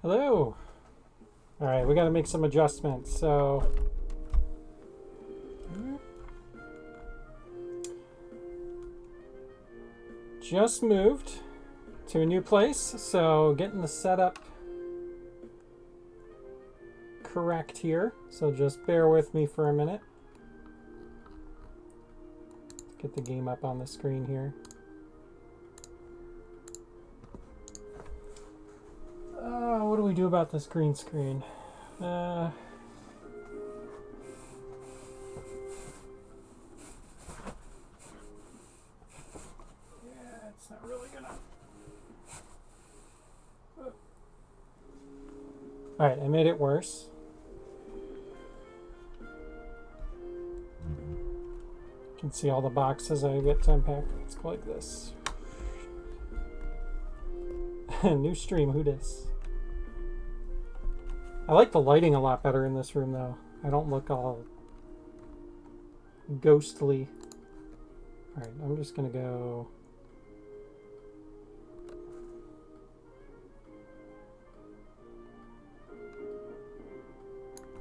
Hello. All right, we got to make some adjustments. So, just moved to a new place, so getting the setup correct here. So just bear with me for a minute. Get the game up on the screen here. What do we do about this green screen? Yeah, it's not really gonna... Alright, I made it worse. You can see all the boxes I get to unpack. Let's go like this. New stream, who dis? I like the lighting a lot better in this room though. I don't look all ghostly. Alright, I'm just gonna go...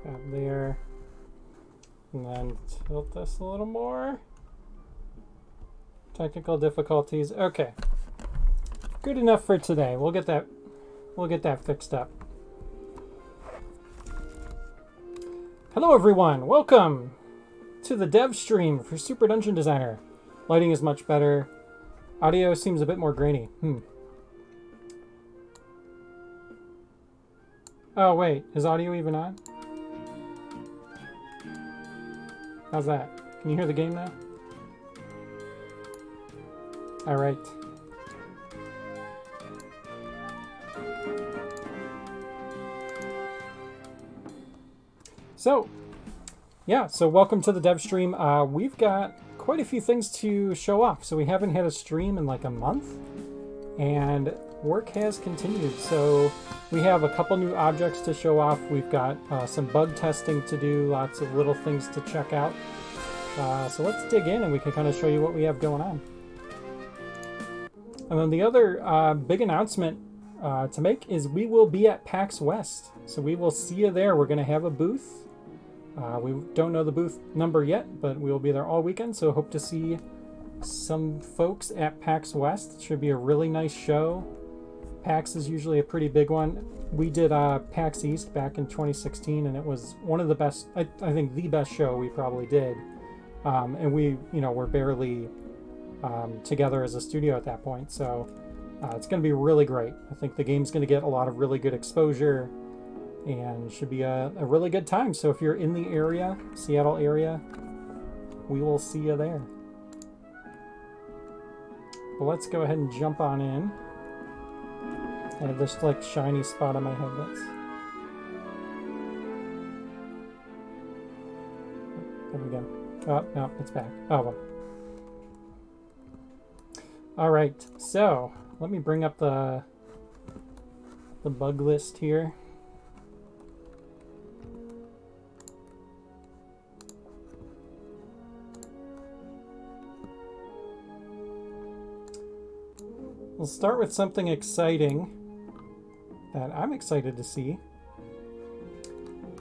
Up there. And then tilt this a little more. Technical difficulties. Okay. Good enough for today. We'll get that fixed up. Hello everyone. Welcome to the dev stream for Super Dungeon Designer. Lighting is much better. Audio seems a bit more grainy. Oh wait, is audio even on? How's that? Can you hear the game now? All right. So, yeah, so welcome to the dev stream. We've got quite a few things to show off. So we haven't had a stream in like a month, and work has continued. So we have a couple new objects to show off. We've got some bug testing to do, lots of little things to check out. So let's dig in and we can kind of show you what we have going on. And then the other big announcement to make is we will be at PAX West. So we will see you there. We're going to have a booth. We don't know the booth number yet, but we will be there all weekend. So hope to see some folks at PAX West. It should be a really nice show. PAX is usually a pretty big one. We did PAX East back in 2016, and it was one of the best, I think the best show we probably did. And we, were barely together as a studio at that point. So it's going to be really great. I think the game's going to get a lot of really good exposure and should be a really good time. So if you're in the area, Seattle area, we will see you there. But let's go ahead and jump on in. I have this like shiny spot on my head. There we go. Oh, no, it's back. Oh, well. All right, so let me bring up the bug list here. We'll start with something exciting that I'm excited to see,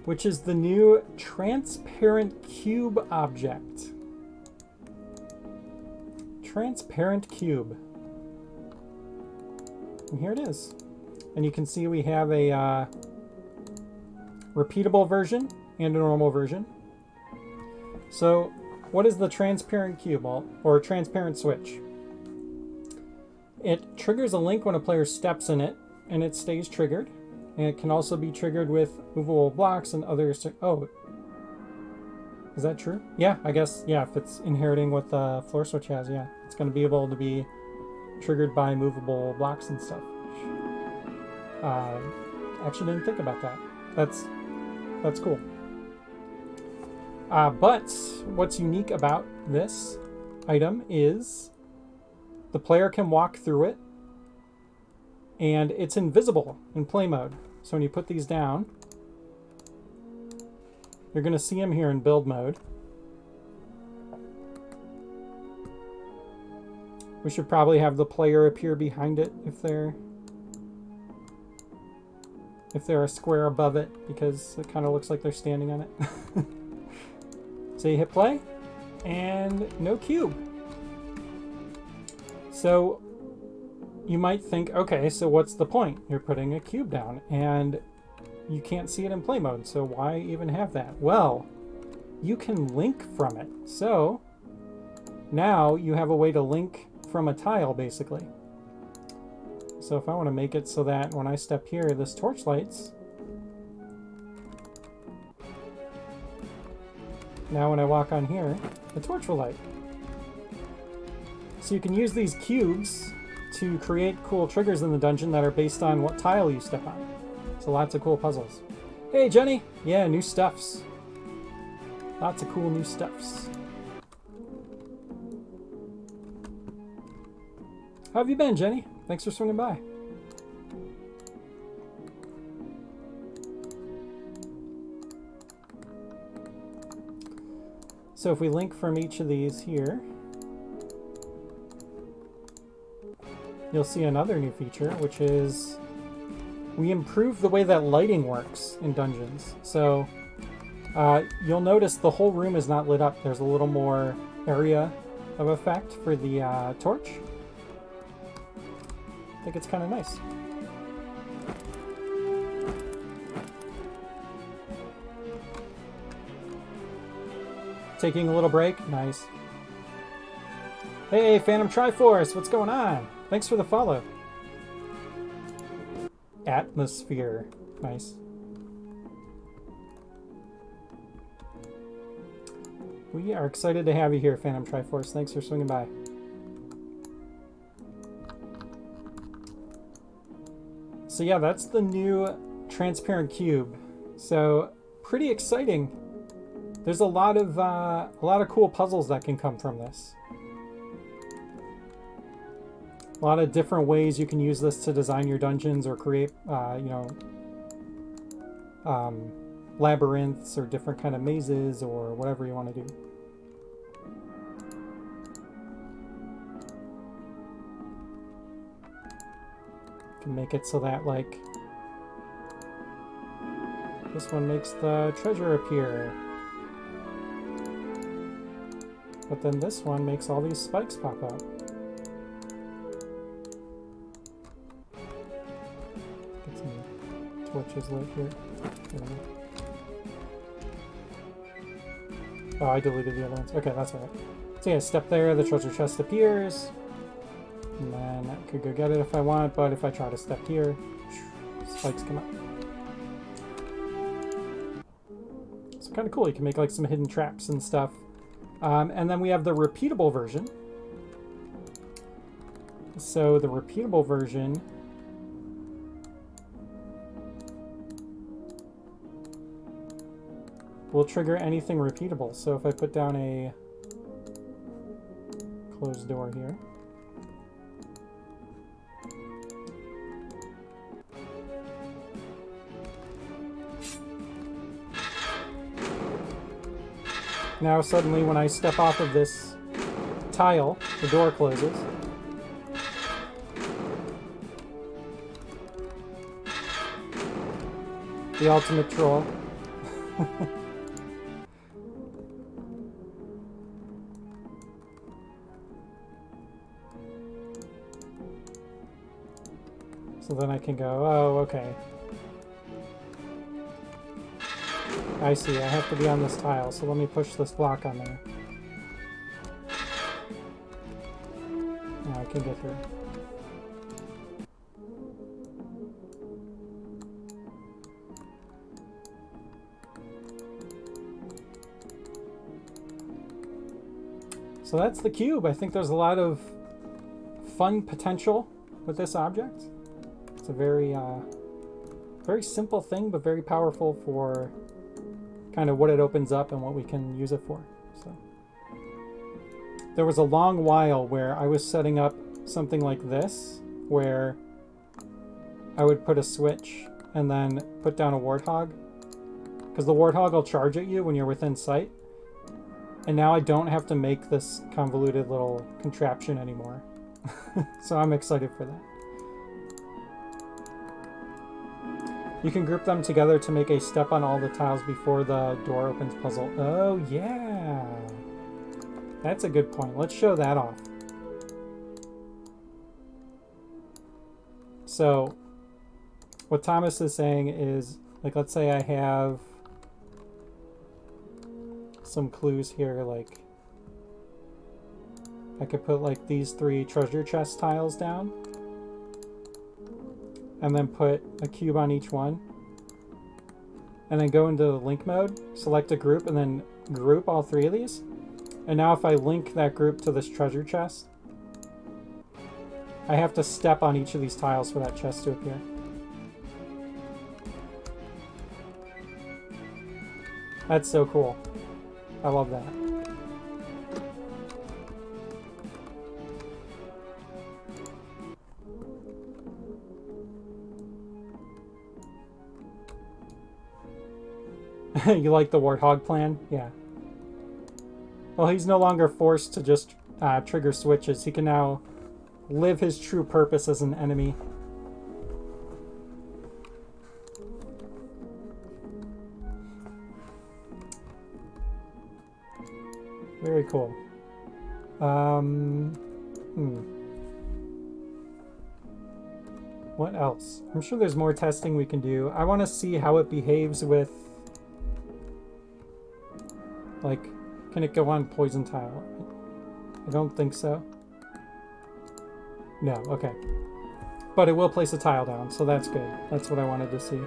which is the new transparent cube object. Transparent cube. And here it is. And you can see we have a repeatable version and a normal version. So what is the transparent cube, or transparent switch? It triggers a link when a player steps in it, and it stays triggered. And it can also be triggered with movable blocks and other... Oh, is that true? Yeah, I guess, yeah, if it's inheriting what the floor switch has, yeah. It's going to be able to be triggered by movable blocks and stuff. Actually didn't think about that. That's cool. But what's unique about this item is the player can walk through it, and it's invisible in play mode. So when you put these down, you're going to see them here in build mode. We should probably have the player appear behind it if they're... if they're a square above it, because it kind of looks like they're standing on it. So you hit play, and no cube. So you might think, okay, so what's the point? You're putting a cube down, and you can't see it in play mode, so why even have that? Well, you can link from it. So now you have a way to link from a tile, basically. So if I want to make it so that when I step here, this torch lights. Now when I walk on here, the torch will light. So you can use these cubes to create cool triggers in the dungeon that are based on what tile you step on. So lots of cool puzzles. Hey, Jenny! Yeah, new stuffs. Lots of cool new stuffs. How have you been, Jenny? Thanks for swinging by. So if we link from each of these here, you'll see another new feature, which is we improve the way that lighting works in dungeons. So you'll notice the whole room is not lit up. There's a little more area of effect for the torch. I think it's kind of nice. Taking a little break. Nice. Hey, Phantom Triforce, what's going on? Thanks for the follow. Atmosphere. Nice. We are excited to have you here, Phantom Triforce. Thanks for swinging by. So yeah, that's the new transparent cube. So pretty exciting. There's a lot of cool puzzles that can come from this. A lot of different ways you can use this to design your dungeons or create, labyrinths or different kind of mazes or whatever you want to do. You can make it so that, like, this one makes the treasure appear. But then this one makes all these spikes pop out. Get some torches lit here. Oh, I deleted the other ones. Okay, that's all right. So yeah, step there, the treasure chest appears. And then I could go get it if I want, but if I try to step here, spikes come up. So kind of cool. You can make like some hidden traps and stuff. And then we have the repeatable version. So the repeatable version will trigger anything repeatable. So if I put down a closed door here, now suddenly when I step off of this tile, the door closes. The ultimate troll. So then I can go, oh, okay. I see, I have to be on this tile, so let me push this block on there. Now I can get through. So that's the cube. I think there's a lot of fun potential with this object. It's a very, very simple thing, but very powerful for kind of what it opens up and what we can use it for. So there was a long while where I was setting up something like this, where I would put a switch and then put down a warthog, because the warthog will charge at you when you're within sight. And now I don't have to make this convoluted little contraption anymore. So I'm excited for that. You can group them together to make a step on all the tiles before the door opens puzzle. Oh, yeah. That's a good point. Let's show that off. So, what Thomas is saying is, like, let's say I have some clues here, like, I could put, like, these 3 treasure chest tiles down, and then put a cube on each one, and then go into the link mode, select a group, and then group all 3 of these. And now if I link that group to this treasure chest, I have to step on each of these tiles for that chest to appear. That's so cool. I love that. You like the Warthog plan? Yeah. Well, he's no longer forced to just trigger switches. He can now live his true purpose as an enemy. Very cool. What else? I'm sure there's more testing we can do. I want to see how it behaves with... Like, can it go on poison tile? I don't think so. No, okay. But it will place a tile down, so that's good. That's what I wanted to see.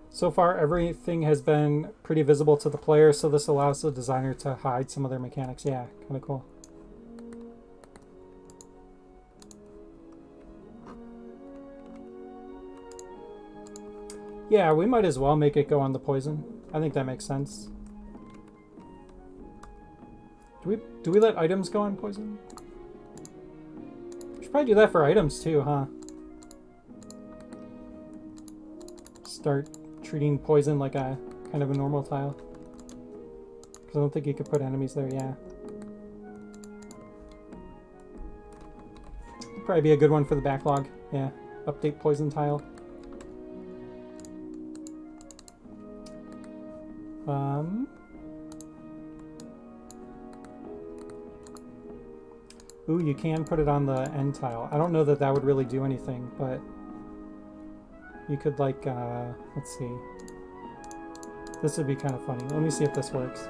So far, everything has been pretty visible to the player, so this allows the designer to hide some of their mechanics. Yeah, kind of cool. Yeah, we might as well make it go on the poison. I think that makes sense. Do we let items go on poison? We should probably do that for items too, huh? Start treating poison like a kind of a normal tile. Because I don't think you could put enemies there, yeah. Probably be a good one for the backlog. Yeah, update poison tile. Ooh, you can put it on the end tile. I don't know that that would really do anything, but you could, like, let's see. This would be kind of funny. Let me see if this works.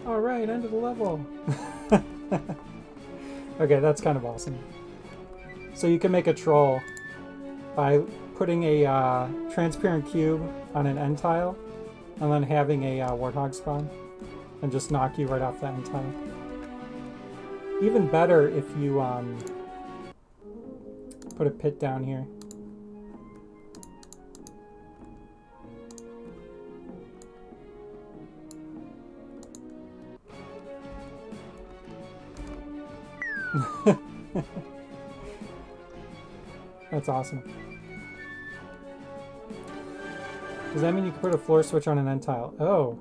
All right, end of the level. Okay, that's kind of awesome. So you can make a troll by putting a transparent cube on an end tile and then having a warthog spawn and just knock you right off that end tile. Even better if you put a pit down here. That's awesome. Does that mean you can put a floor switch on an end tile? Oh.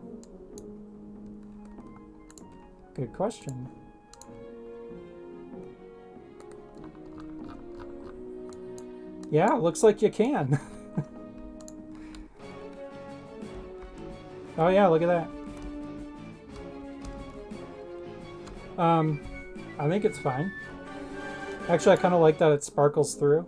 Good question. Yeah, looks like you can. Oh yeah, look at that. I think it's fine. Actually, I kind of like that it sparkles through.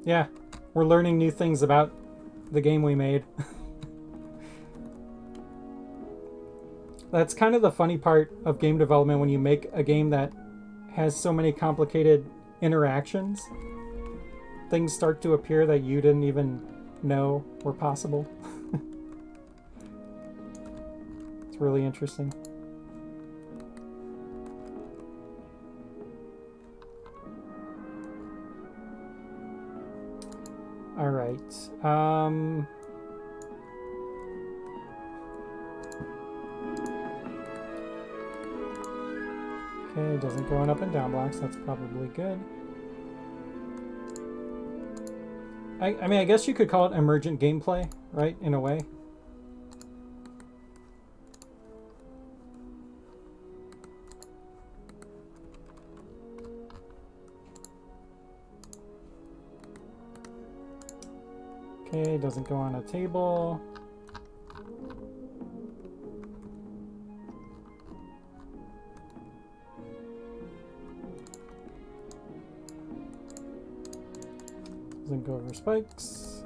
Yeah, we're learning new things about the game we made. That's kind of the funny part of game development when you make a game that has so many complicated interactions. Things start to appear that you didn't even know were possible. It's really interesting. All right. right. Okay, it doesn't go on up and down blocks. That's probably good. I mean, I guess you could call it emergent gameplay, right? In a way. Okay, doesn't go on a table. Doesn't go over spikes.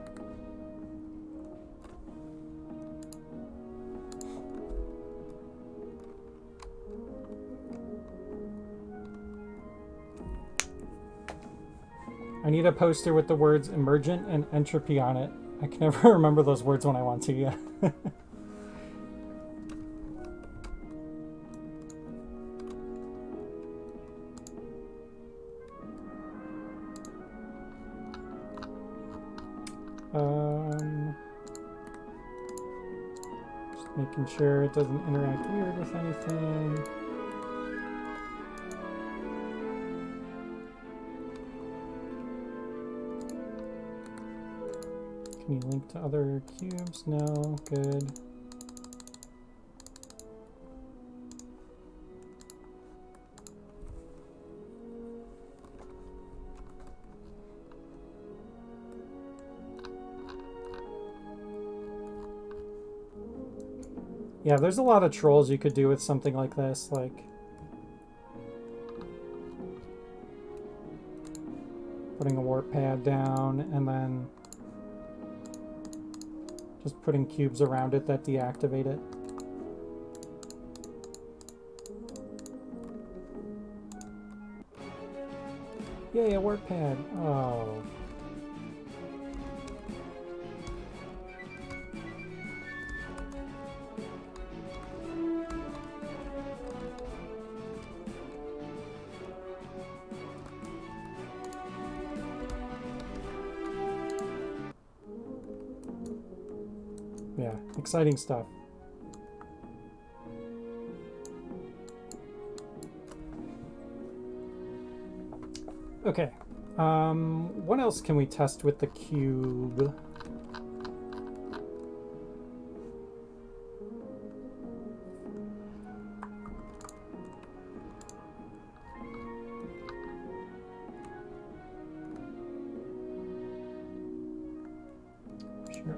I need a poster with the words emergent and entropy on it. I can never remember those words when I want to, yeah. Just making sure it doesn't interact weird with anything. Can you link to other cubes? No, good. Yeah, there's a lot of trolls you could do with something like this, like putting a warp pad down and then just putting cubes around it that deactivate it. Yay, a warp pad. Oh. Yeah, exciting stuff. Okay, what else can we test with the cube?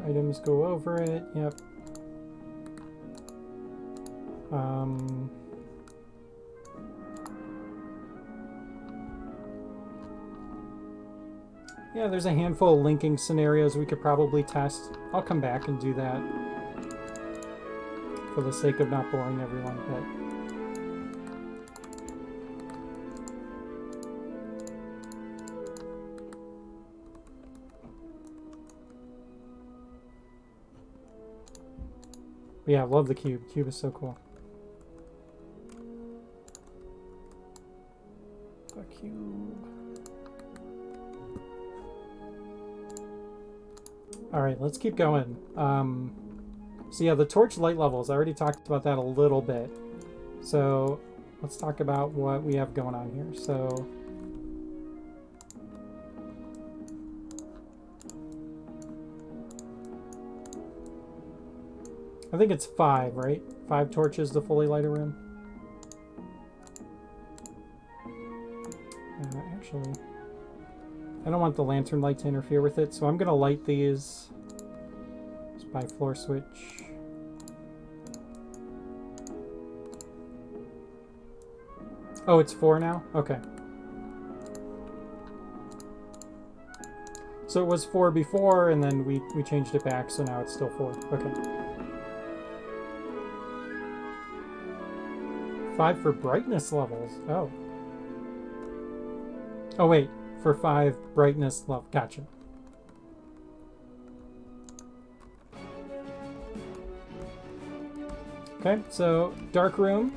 Items go over it, yep. Yeah, there's a handful of linking scenarios we could probably test. I'll come back and do that for the sake of not boring everyone, but yeah, love the cube. Cube is so cool. The cube. All right, let's keep going. So yeah, the torch light levels, I already talked about that a little bit. So let's talk about what we have going on here. So I think it's 5, right? 5 torches to fully light a room. Actually, I don't want the lantern light to interfere with it, so I'm going to light these just by floor switch. Oh, it's 4 now? Okay. So it was 4 before, and then we changed it back, so now it's still 4. Okay. 5 for brightness levels. Oh. Oh, wait. For 5 brightness level. Gotcha. Okay, so dark room.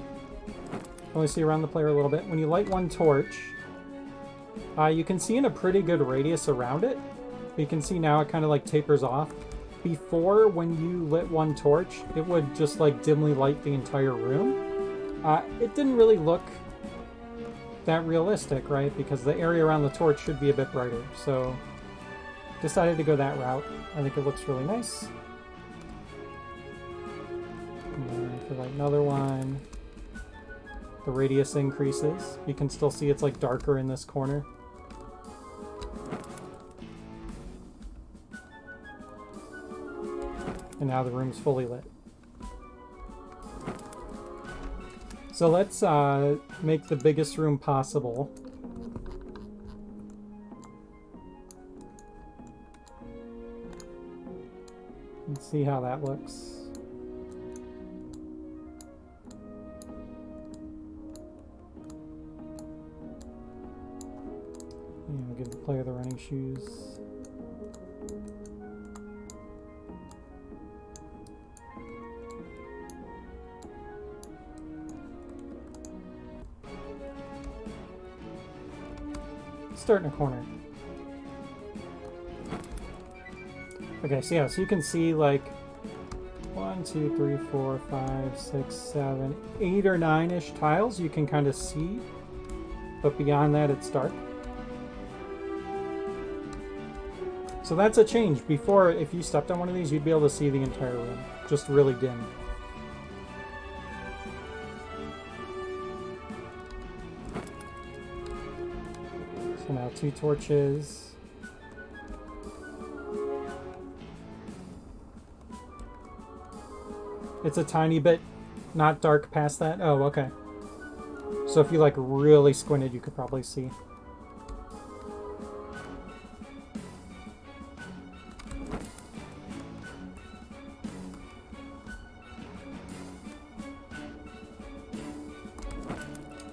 Only see around the player a little bit. When you light one torch, you can see in a pretty good radius around it. But you can see now it kind of like tapers off. Before, when you lit one torch, it would just like dimly light the entire room. It didn't really look that realistic, right? Because the area around the torch should be a bit brighter. So decided to go that route. I think it looks really nice. And then for like another one, the radius increases. You can still see it's like darker in this corner. And now the room's fully lit. So let's make the biggest room possible. And see how that looks. And we'll give the player the running shoes. Start in a corner. Okay, so yeah, so you can see like 1, 2, 3, 4, 5, 6, 7, 8 or 9-ish tiles you can kind of see, but beyond that it's dark. So that's a change. Before, if you stepped on one of these, you'd be able to see the entire room, just really dim. So now 2 torches. It's a tiny bit not dark past that. Oh, okay. So if you like really squinted, you could probably see.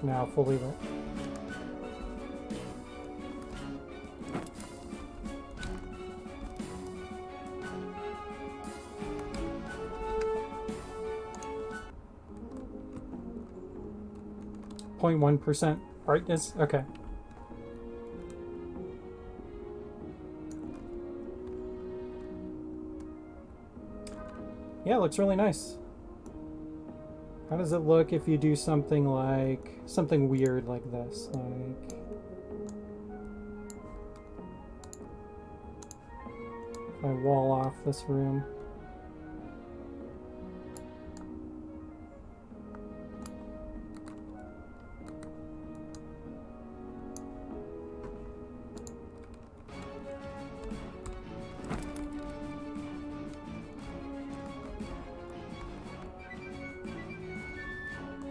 Now fully lit. .1% brightness. Okay. Yeah, it looks really nice. How does it look if you do something like something weird like this? Like if I wall off this room.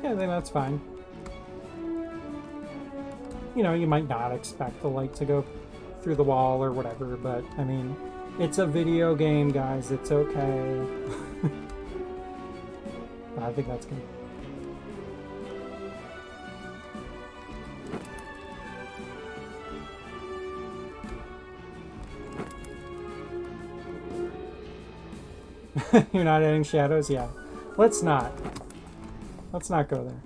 Yeah, I think that's fine. You know, you might not expect the light to go through the wall or whatever, but I mean, it's a video game, guys. It's okay. I think that's good. You're not adding shadows? Yeah. Let's not. Let's not go there.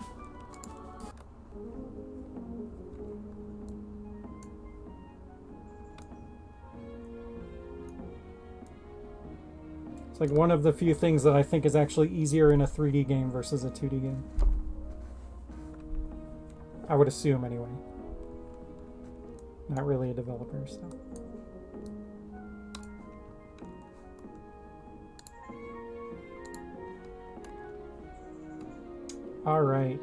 It's like one of the few things that I think is actually easier in a 3D game versus a 2D game. I would assume, anyway. Not really a developer, so. All right.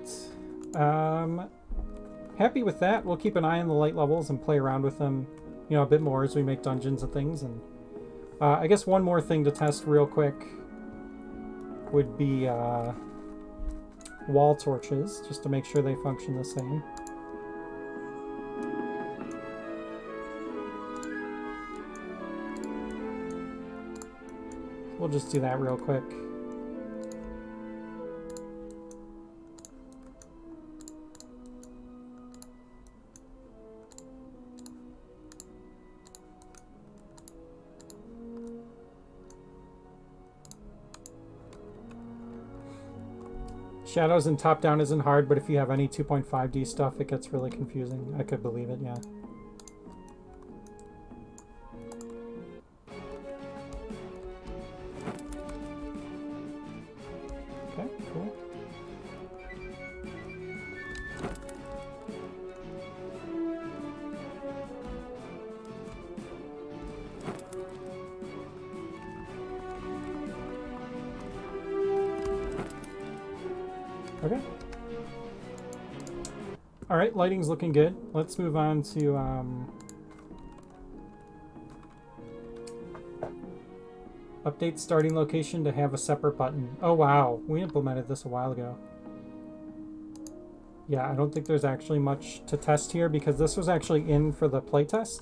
Happy with that. We'll keep an eye on the light levels and play around with them, you know, a bit more as we make dungeons and things. And I guess one more thing to test real quick would be wall torches, just to make sure they function the same. We'll just do that real quick. Shadows and top-down isn't hard, but if you have any 2.5D stuff, it gets really confusing. I could believe it, yeah. Cool. Okay. All right, lighting's looking good. Let's move on to update starting location to have a separate button. Oh wow, we implemented this a while ago. Yeah, I don't think there's actually much to test here because this was actually in for the playtest.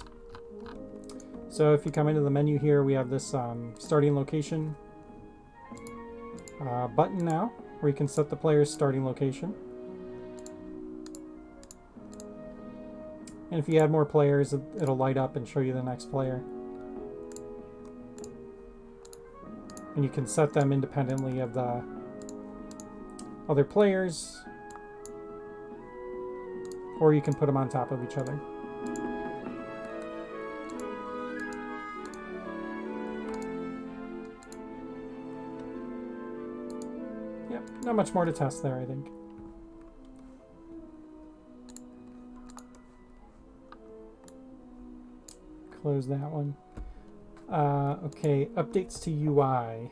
So if you come into the menu here, we have this starting location button now, where you can set the player's starting location. And if you add more players, it'll light up and show you the next player. And you can set them independently of the other players, or you can put them on top of each other. Yep, not much more to test there, I think. Close that one. Okay, updates to UI.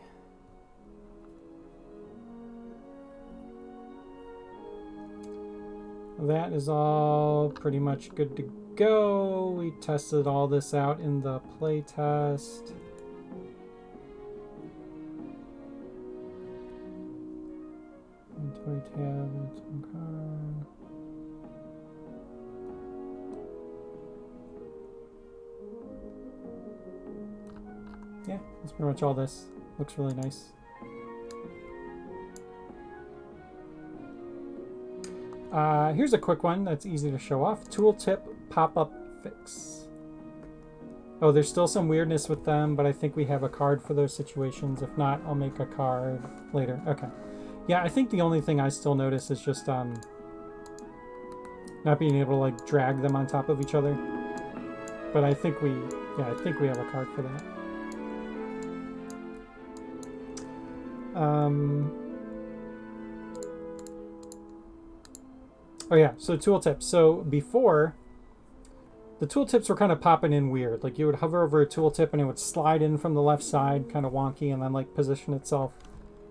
That is all pretty much good to go. We tested all this out in the playtest. Inventory tab, card. Yeah, that's pretty much all this. Looks really nice. Here's a quick one that's easy to show off. Tooltip pop-up fix. Oh, there's still some weirdness with them, but I think we have a card for those situations. If not, I'll make a card later. Okay. Yeah, I think the only thing I still notice is just not being able to like drag them on top of each other. But I think we have a card for that. Oh yeah, so tooltips. So before, the tooltips were kind of popping in weird. Like you would hover over a tooltip and it would slide in from the left side, kind of wonky, and then like position itself.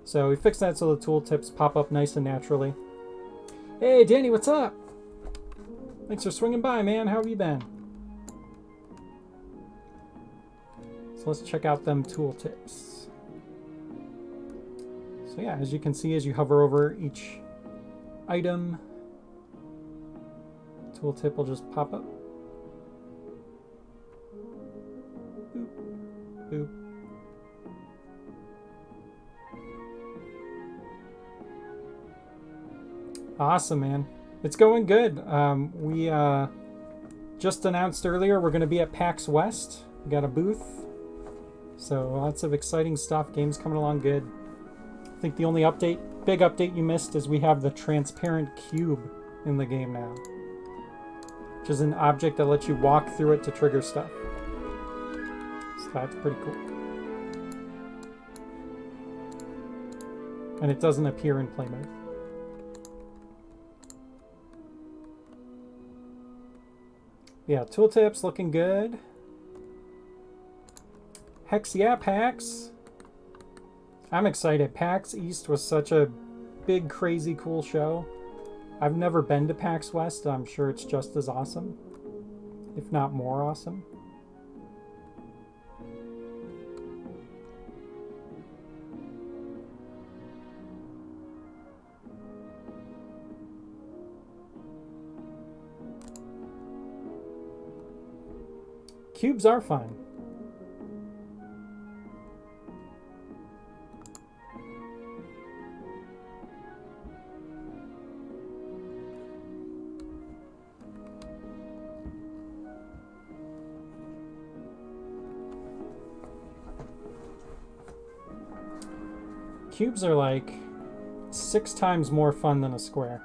So we fixed that so the tooltips pop up nice and naturally. Hey Danny, what's up? Thanks for swinging by, man. How have you been? So let's check out them tooltips. So yeah, as you can see, as you hover over each item, tooltip will just pop up. Boop, boop. Awesome, man. It's going good. We just announced earlier we're going to be at PAX West. We got a booth. So lots of exciting stuff. Games coming along good. I think the only big update you missed is we have the transparent cube in the game now, which is an object that lets you walk through it to trigger stuff. So that's pretty cool. And it doesn't appear in play mode. Yeah, tooltips looking good. Hex yeah, PAX. I'm excited. PAX East was such a big, crazy, cool show. I've never been to PAX West. I'm sure it's just as awesome, if not more awesome. Cubes are fun. Cubes are like 6 times more fun than a square.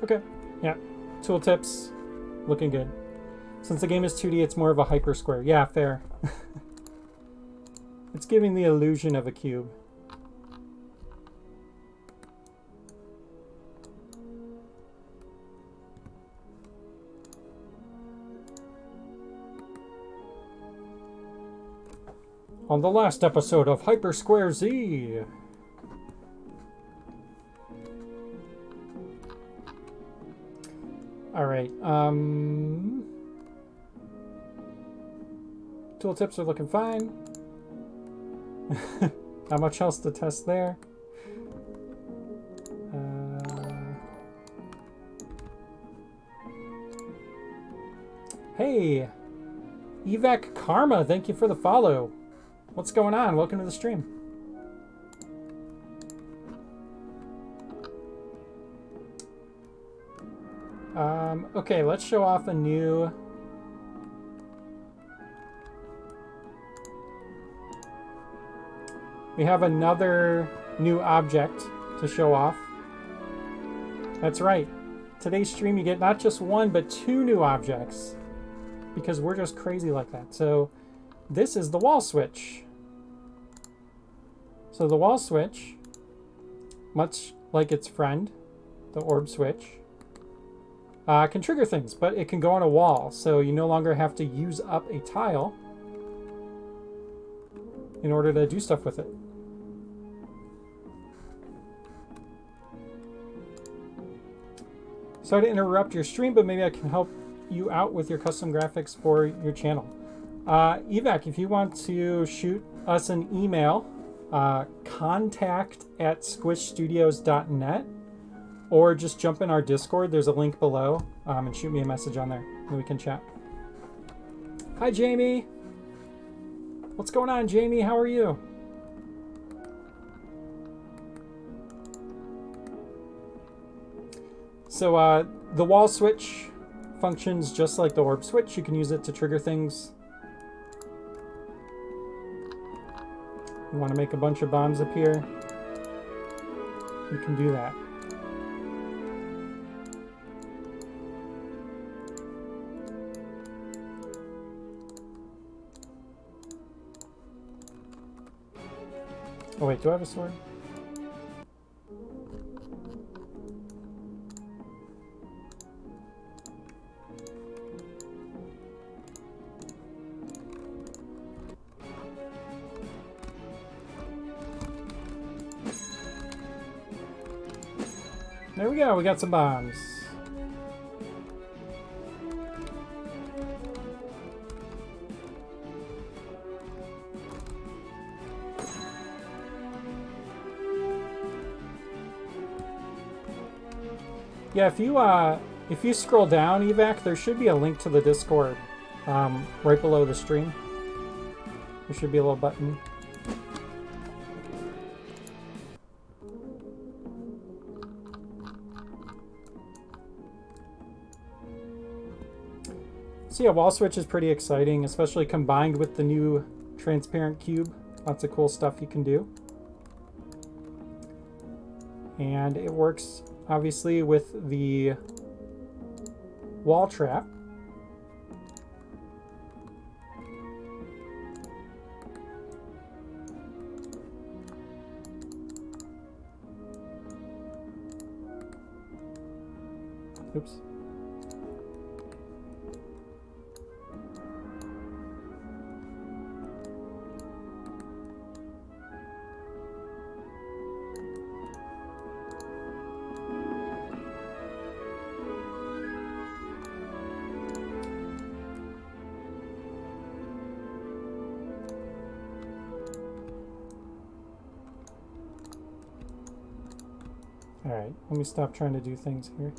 Okay, yeah. Tooltips, looking good. Since the game is 2D, it's more of a hypersquare. Yeah, fair. It's giving the illusion of a cube. On the last episode of Hypersquare Z. All right. Tooltips are looking fine. Not much else to test there. Hey, Evac Karma, thank you for the follow. What's going on? Welcome to the stream. Okay, let's show off a new... We have another new object to show off. That's right. Today's stream you get not just one, but 2 new objects. Because we're just crazy like that. So this is the wall switch. So the wall switch, much like its friend, the orb switch, can trigger things, but it can go on a wall. So you no longer have to use up a tile in order to do stuff with it. Sorry to interrupt your stream, but maybe I can help you out with your custom graphics for your channel. Evac, if you want to shoot us an email, contact@squishstudios.net, or just jump in our Discord. There's a link below, and shoot me a message on there, and we can chat. Hi, Jamie. What's going on, Jamie? How are you? So the wall switch functions just like the orb switch. You can use it to trigger things. You want to make a bunch of bombs appear? You can do that. Oh wait, do I have a sword? There we go, we got some bombs. Yeah, if you scroll down, Evac, there should be a link to the Discord right below the stream. There should be a little button. So yeah, wall switch is pretty exciting, especially combined with the new transparent cube. Lots of cool stuff you can do. And it works obviously with the wall trap. Oops. All right, let me stop trying to do things here.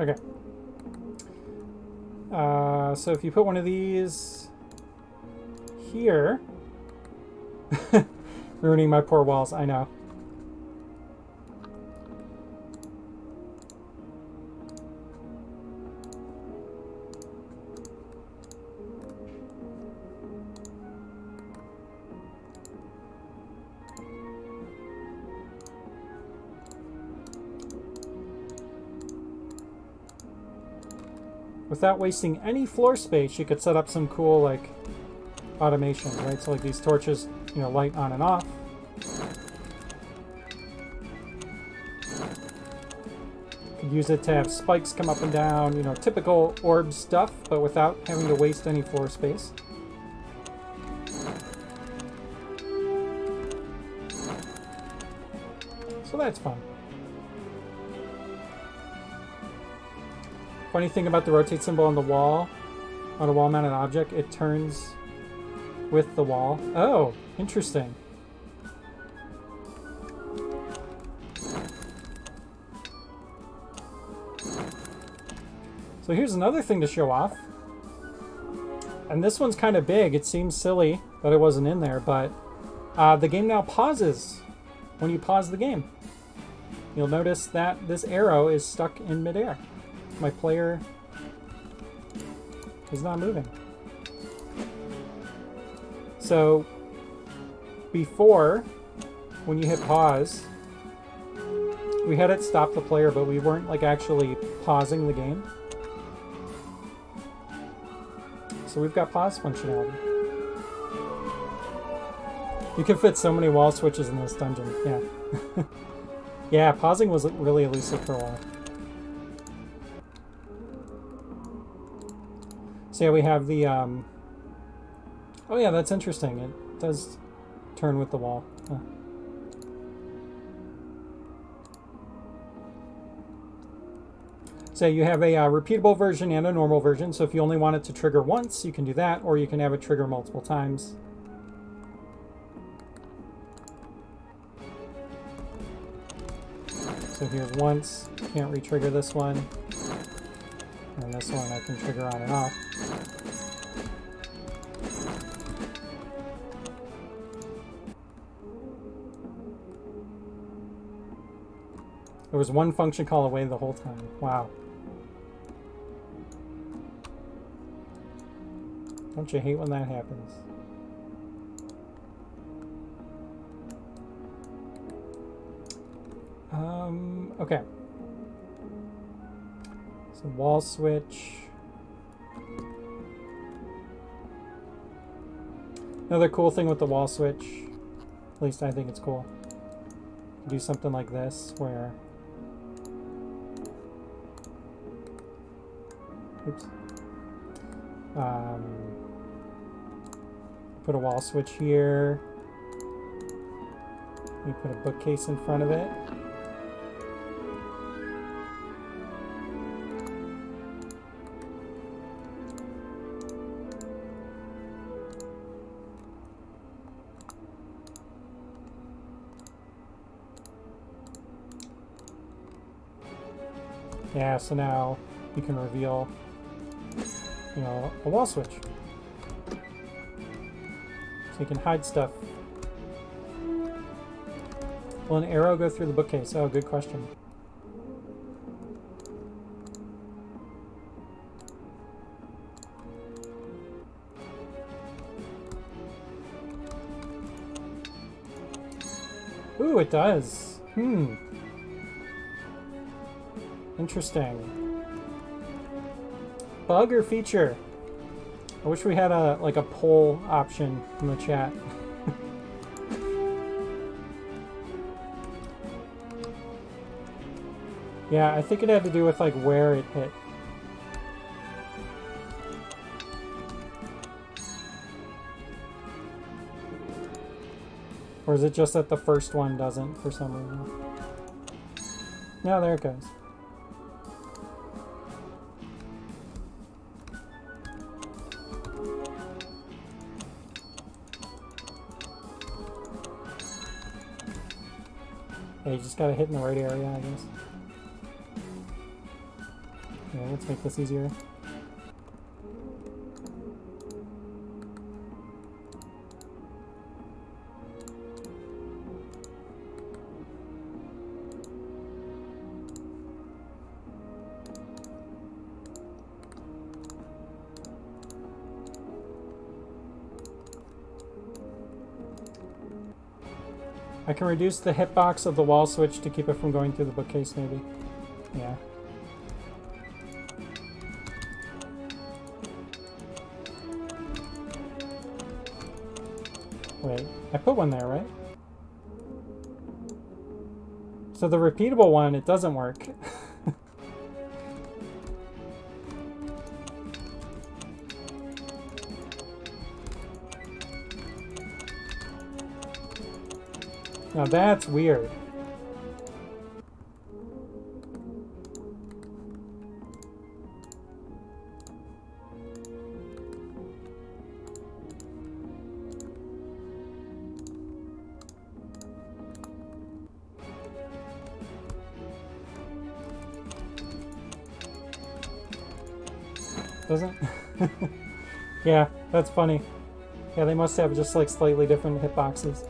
Okay. So if you put one of these here, ruining my poor walls, I know. without wasting any floor space, you could set up some cool, like, automation, right? So, like, these torches, you know, light on and off. You could use it to have spikes come up and down, you know, typical orb stuff, but without having to waste any floor space. So that's fun. Funny thing about the rotate symbol on the wall, on a wall-mounted object, it turns with the wall. Oh, interesting. So here's another thing to show off. And this one's kind of big. It seems silly that it wasn't in there, but the game now pauses when you pause the game. You'll notice that this arrow is stuck in midair. My player is not moving. So before, when you hit pause, we had it stop the player, but we weren't like actually pausing the game. So we've got pause functionality. You can fit so many wall switches in this dungeon. Yeah. Yeah, pausing was really elusive for a while. So yeah, we have the, oh yeah, that's interesting. It does turn with the wall. Huh. So you have a repeatable version and a normal version. So if you only want it to trigger once, you can do that, or you can have it trigger multiple times. So here's once, can't re-trigger this one. And this one I can trigger on and off. There was one function call away the whole time. Wow. Don't you hate when that happens? Okay. So wall switch. Another cool thing with the wall switch, at least I think it's cool, do something like this where, oops, put a wall switch here, you put a bookcase in front of it. Yeah, so now you can reveal, you know, a wall switch. So you can hide stuff. Will an arrow go through the bookcase? Oh, good question. Ooh, it does. Interesting. Bug or feature? I wish we had a poll option in the chat. Yeah, I think it had to do with like where it hit. Or is it just that the first one doesn't for some reason? No, there it goes. Yeah, you just gotta hit in the right area, I guess. Yeah, let's make this easier. I can reduce the hitbox of the wall switch to keep it from going through the bookcase, maybe. Yeah. I put one there, right? So the repeatable one, it doesn't work. Now that's weird. Doesn't? Yeah, that's funny. Yeah, they must have just like slightly different hitboxes.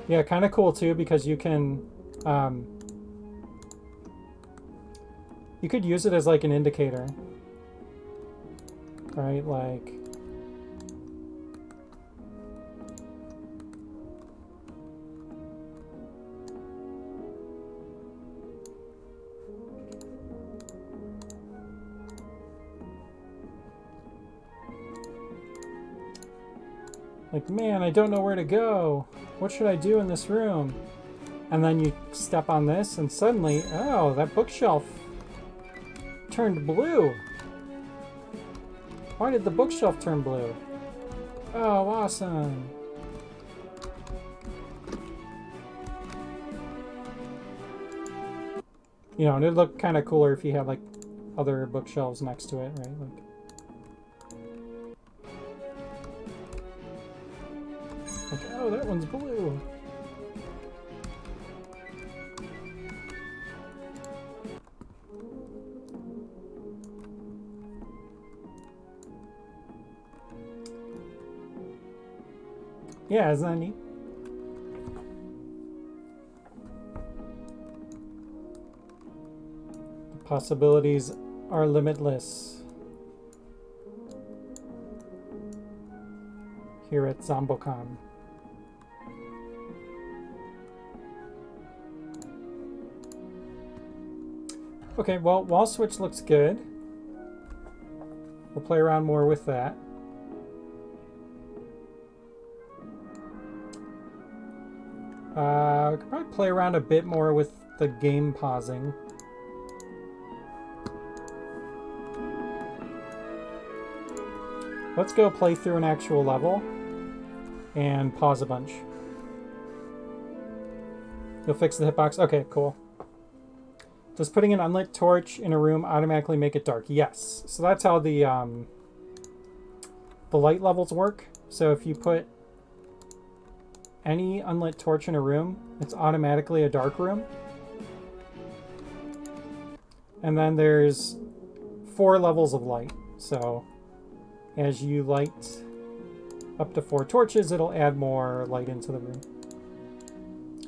Yeah, kind of cool too because you can, you could use it as like an indicator, right? Like, man, I don't know where to go. What should I do in this room? And then you step on this and suddenly, oh, that bookshelf turned blue. Why did the bookshelf turn blue? Oh, awesome. You know, and it'd look kind of cooler if you had like other bookshelves next to it, right? Like, oh, that one's blue. Yeah, isn't that neat? The possibilities are limitless here at Zombocon. Okay, well, wall switch looks good. We'll play around more with that. We could probably play around a bit more with the game pausing. Let's go play through an actual level and pause a bunch. You'll fix the hitbox? Okay, cool. Does putting an unlit torch in a room automatically make it dark? Yes. So that's how the light levels work. So if you put any unlit torch in a room, it's automatically a dark room. And then there's 4 levels of light. So as you light up to 4 torches, it'll add more light into the room.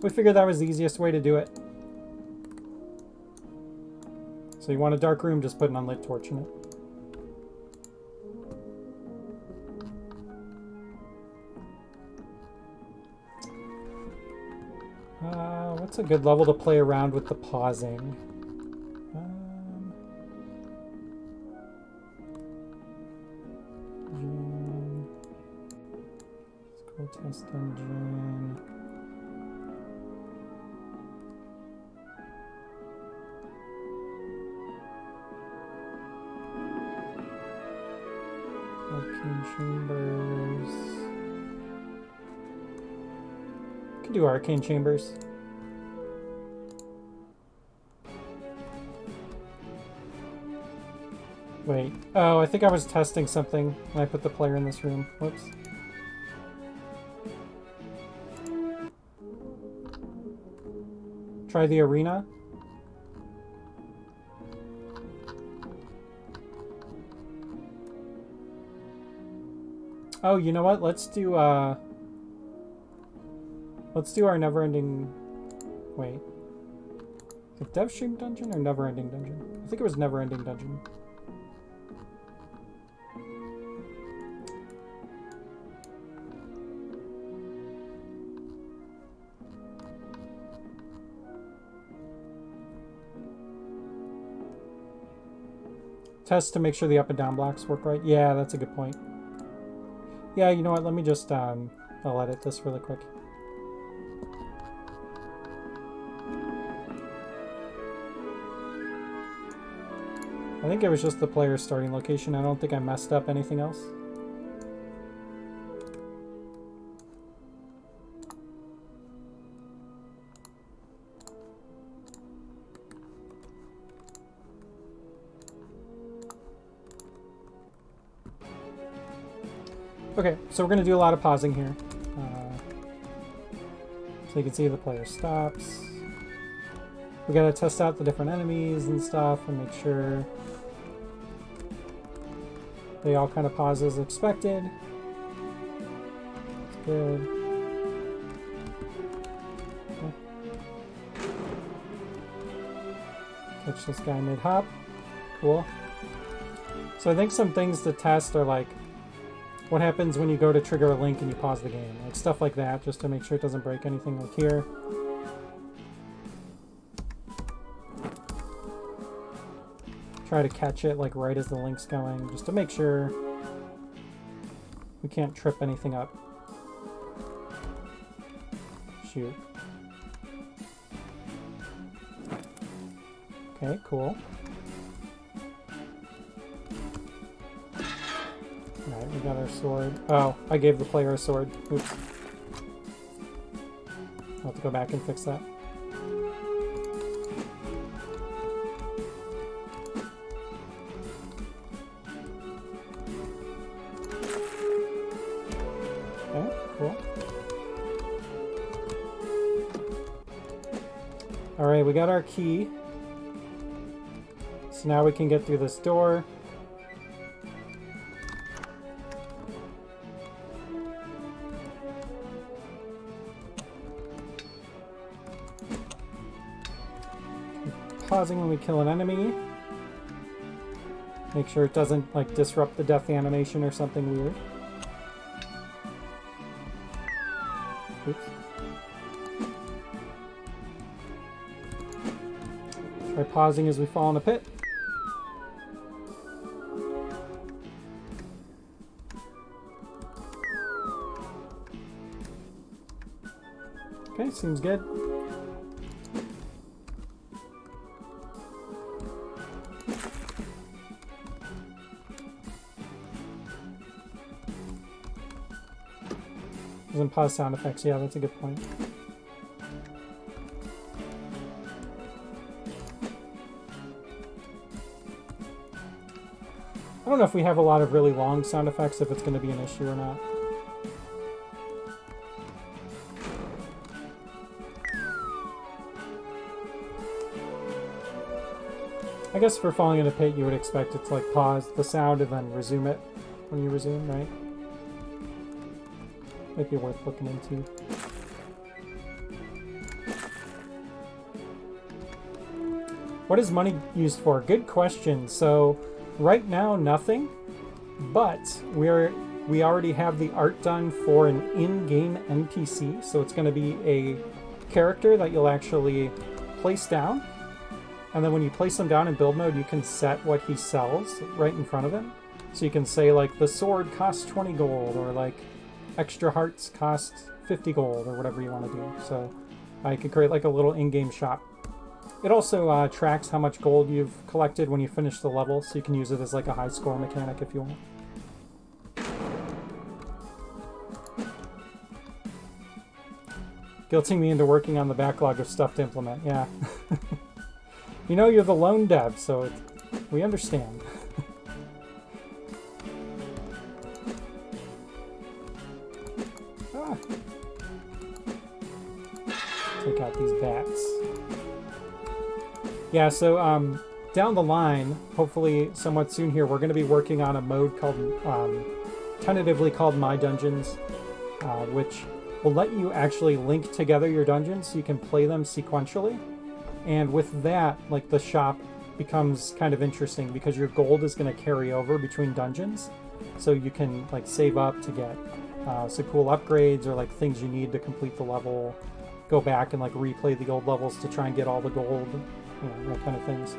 We figured that was the easiest way to do it. So you want a dark room, just put an unlit torch in it. What's a good level to play around with the pausing? Let's go test engine. Arcane Chambers. Could do Arcane Chambers. Wait. Oh, I think I was testing something when I put the player in this room. Whoops. Try the arena. Oh, you know what? Let's do our never-ending... Wait. The dev stream dungeon or never-ending dungeon? I think it was never-ending dungeon. Test to make sure the up and down blocks work right. Yeah, that's a good point. Yeah, you know what? Let me just, I'll edit this really quick. I think it was just the player's starting location. I don't think I messed up anything else. Okay, so we're going to do a lot of pausing here. So you can see the player stops. We got to test out the different enemies and stuff and make sure they all kind of pause as expected. That's good. Okay. Catch this guy mid-hop. Cool. So I think some things to test are like, what happens when you go to trigger a link and you pause the game? Like stuff like that, just to make sure it doesn't break anything like here. Try to catch it like right as the link's going, just to make sure we can't trip anything up. Shoot. Okay, cool. Alright, we got our sword. Oh, I gave the player a sword. Oops. I'll have to go back and fix that. Okay, cool. Alright, we got our key. So now we can get through this door. Pausing when we kill an enemy. Make sure it doesn't like disrupt the death animation or something weird. Oops. Try pausing as we fall in a pit. Okay, seems good. Doesn't pause sound effects. Yeah, that's a good point. I don't know if we have a lot of really long sound effects, if it's going to be an issue or not. I guess for falling in a pit, you would expect it to like pause the sound and then resume it when you resume, right? Might be worth looking into. What is money used for? Good question. So right now, nothing, but we already have the art done for an in-game NPC. So it's going to be a character that you'll actually place down. And then when you place him down in build mode, you can set what he sells right in front of him. So you can say like the sword costs 20 gold, or like extra hearts cost 50 gold, or whatever you want to do. So you can create like a little in-game shop. It also tracks how much gold you've collected when you finish the level, so you can use it as like a high score mechanic if you want. Guilting me into working on the backlog of stuff to implement, yeah. You know, you're the lone dev, so we understand. Ah. Take out these bats. Yeah, so down the line, hopefully somewhat soon here, we're going to be working on a mode called, tentatively called My Dungeons, which will let you actually link together your dungeons so you can play them sequentially. And with that, like, the shop becomes kind of interesting because your gold is going to carry over between dungeons. So you can, like, save up to get some cool upgrades or, like, things you need to complete the level. Go back and, like, replay the old levels to try and get all the gold. You know, that kind of thing. So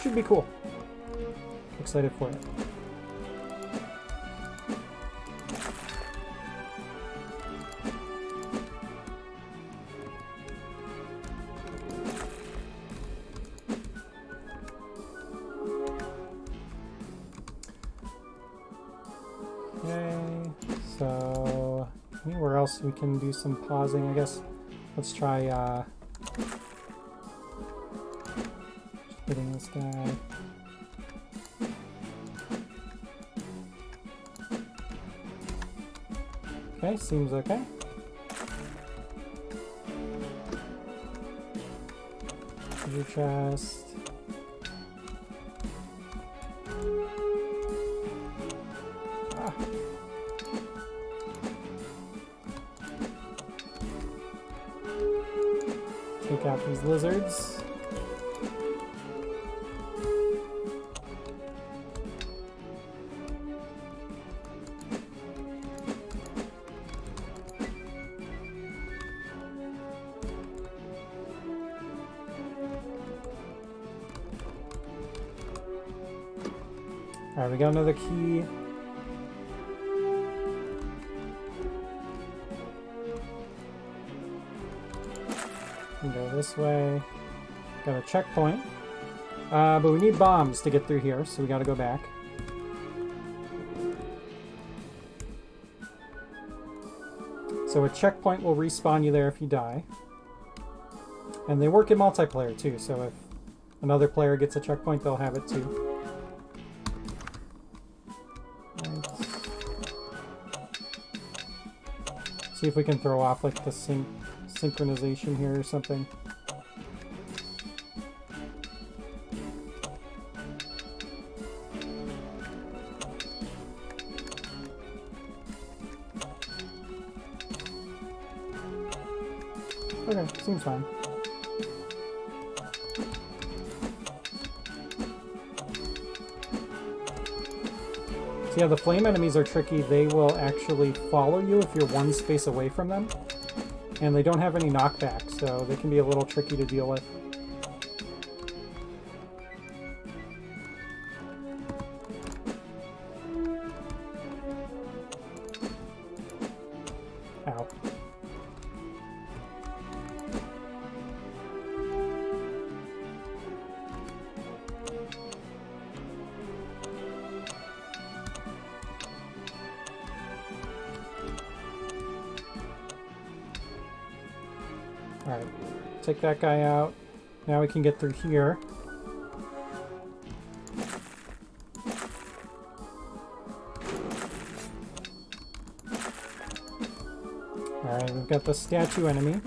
should be cool. Excited for it. Okay, so anywhere else we can do some pausing, I guess. Let's try hitting this guy. Okay, seems okay. Treasure chest. Ah. Take out these lizards. Alright, we got another key. We can go this way. Got a checkpoint. But we need bombs to get through here, so we gotta go back. So a checkpoint will respawn you there if you die. And they work in multiplayer too, so if another player gets a checkpoint, they'll have it too. See if we can throw off like the synchronization here or something. Okay, seems fine. So yeah, the flame enemies are tricky. They will actually follow you if you're one space away from them. And they don't have any knockback, so they can be a little tricky to deal with. Ow. Alright, take that guy out. Now we can get through here. Alright, we've got the statue enemy.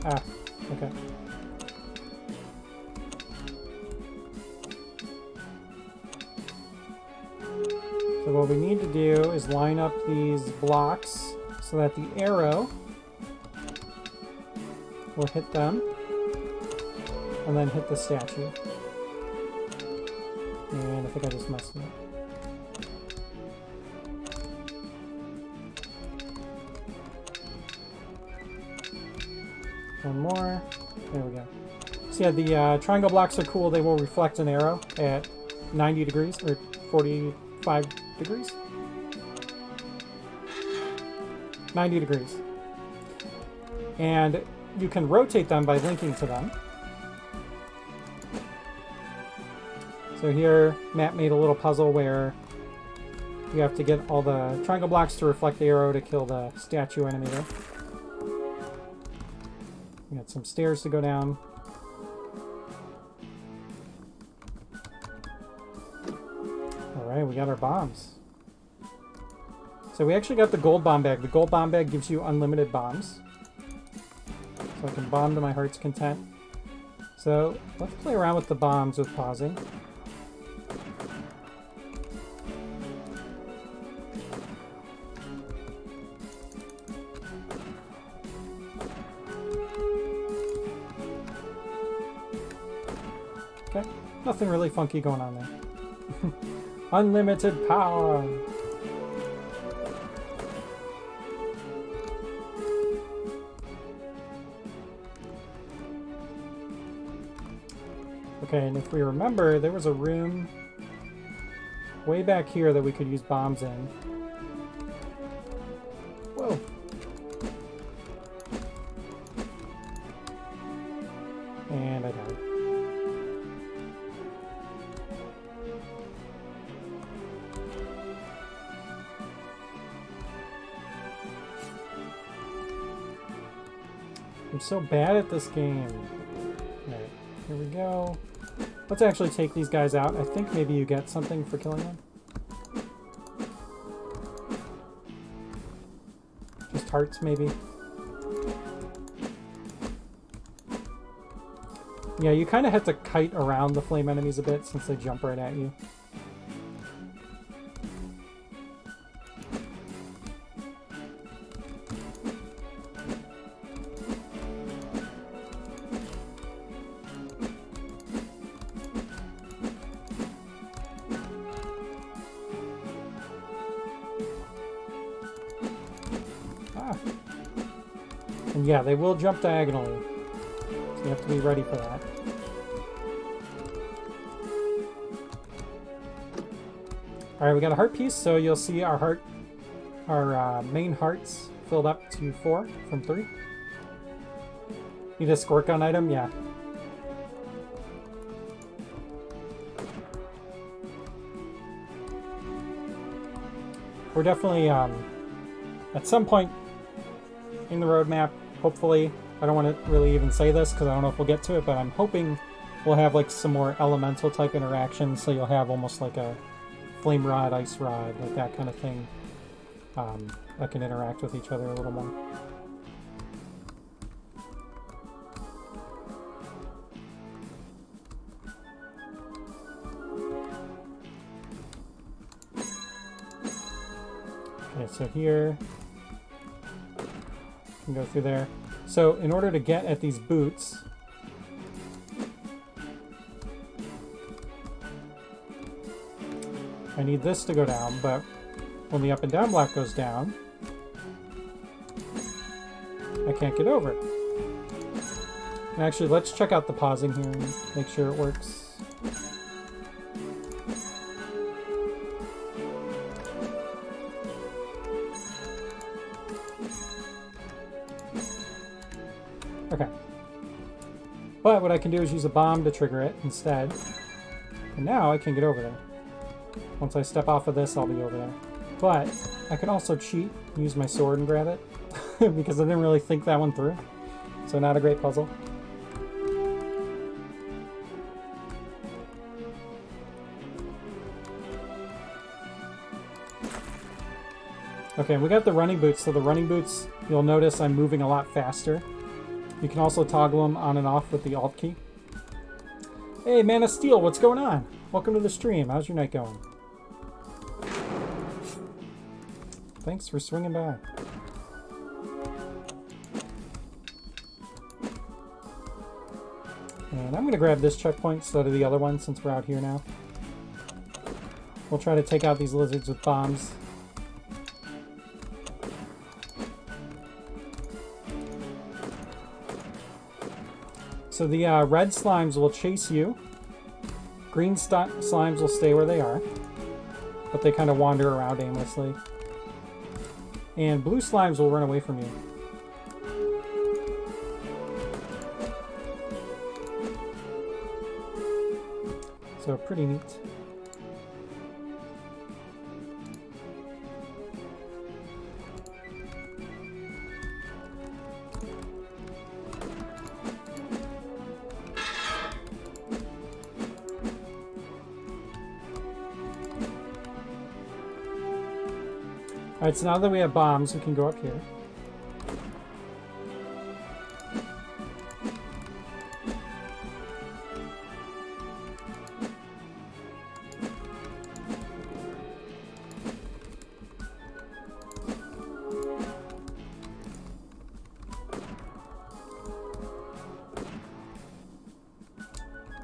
Ah, okay. So what we need to do is line up these blocks so that the arrow will hit them and then hit the statue. And I think I just messed it up. One more. There we go. So yeah, the triangle blocks are cool. They will reflect an arrow at 90 degrees or 45 degrees. 90 degrees. And you can rotate them by linking to them. So here, Matt made a little puzzle where you have to get all the triangle blocks to reflect the arrow to kill the statue enemy there. We got some stairs to go down. Alright, we got our bombs. So we actually got the gold bomb bag. The gold bomb bag gives you unlimited bombs. So I can bomb to my heart's content. So let's play around with the bombs with pausing. Okay, nothing really funky going on there. Unlimited power! Okay, and if we remember, there was a room way back here that we could use bombs in. Whoa. And I died. I'm so bad at this game. Alright, here we go. Let's actually take these guys out. I think maybe you get something for killing them. Just hearts, maybe. Yeah, you kind of have to kite around the flame enemies a bit since they jump right at you. And yeah, they will jump diagonally. So you have to be ready for that. Alright, we got a heart piece, so you'll see our main hearts filled up to 4 from 3. Need a squirt gun item? Yeah. We're definitely, at some point in the roadmap, hopefully, I don't want to really even say this because I don't know if we'll get to it, but I'm hoping we'll have like some more elemental type interactions, so you'll have almost like a flame rod, ice rod, like that kind of thing that can interact with each other a little more. Okay, so here, you can go through there. So in order to get at these boots, I need this to go down, but when the up and down block goes down, I can't get over. And actually, let's check out the pausing here and make sure it works. Okay. But what I can do is use a bomb to trigger it instead. And now I can get over there. Once I step off of this, I'll be over there. But I can also cheat, use my sword and grab it, because I didn't really think that one through. So not a great puzzle. Okay, we got the running boots. So the running boots, you'll notice I'm moving a lot faster. You can also toggle them on and off with the Alt key. Hey, Man of Steel, what's going on? Welcome to the stream. How's your night going? Thanks for swinging by. And I'm going to grab this checkpoint instead of the other one since we're out here now. We'll try to take out these lizards with bombs. So the red slimes will chase you. Green slimes will stay where they are, but they kind of wander around aimlessly. And blue slimes will run away from you. So pretty neat. Alright, so now that we have bombs, we can go up here.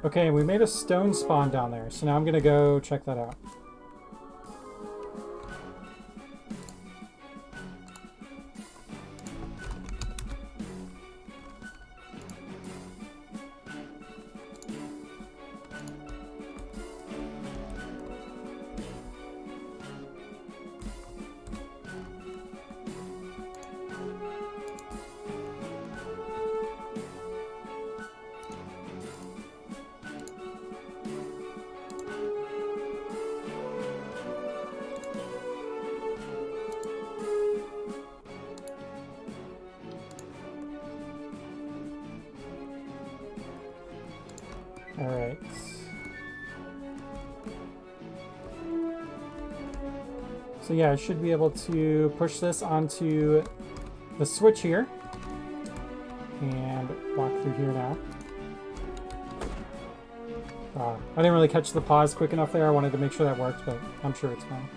Okay, we made a stone spawn down there, so now I'm gonna go check that out. So yeah, I should be able to push this onto the switch here and walk through here now. I didn't really catch the pause quick enough there. I wanted to make sure that worked, but I'm sure it's fine.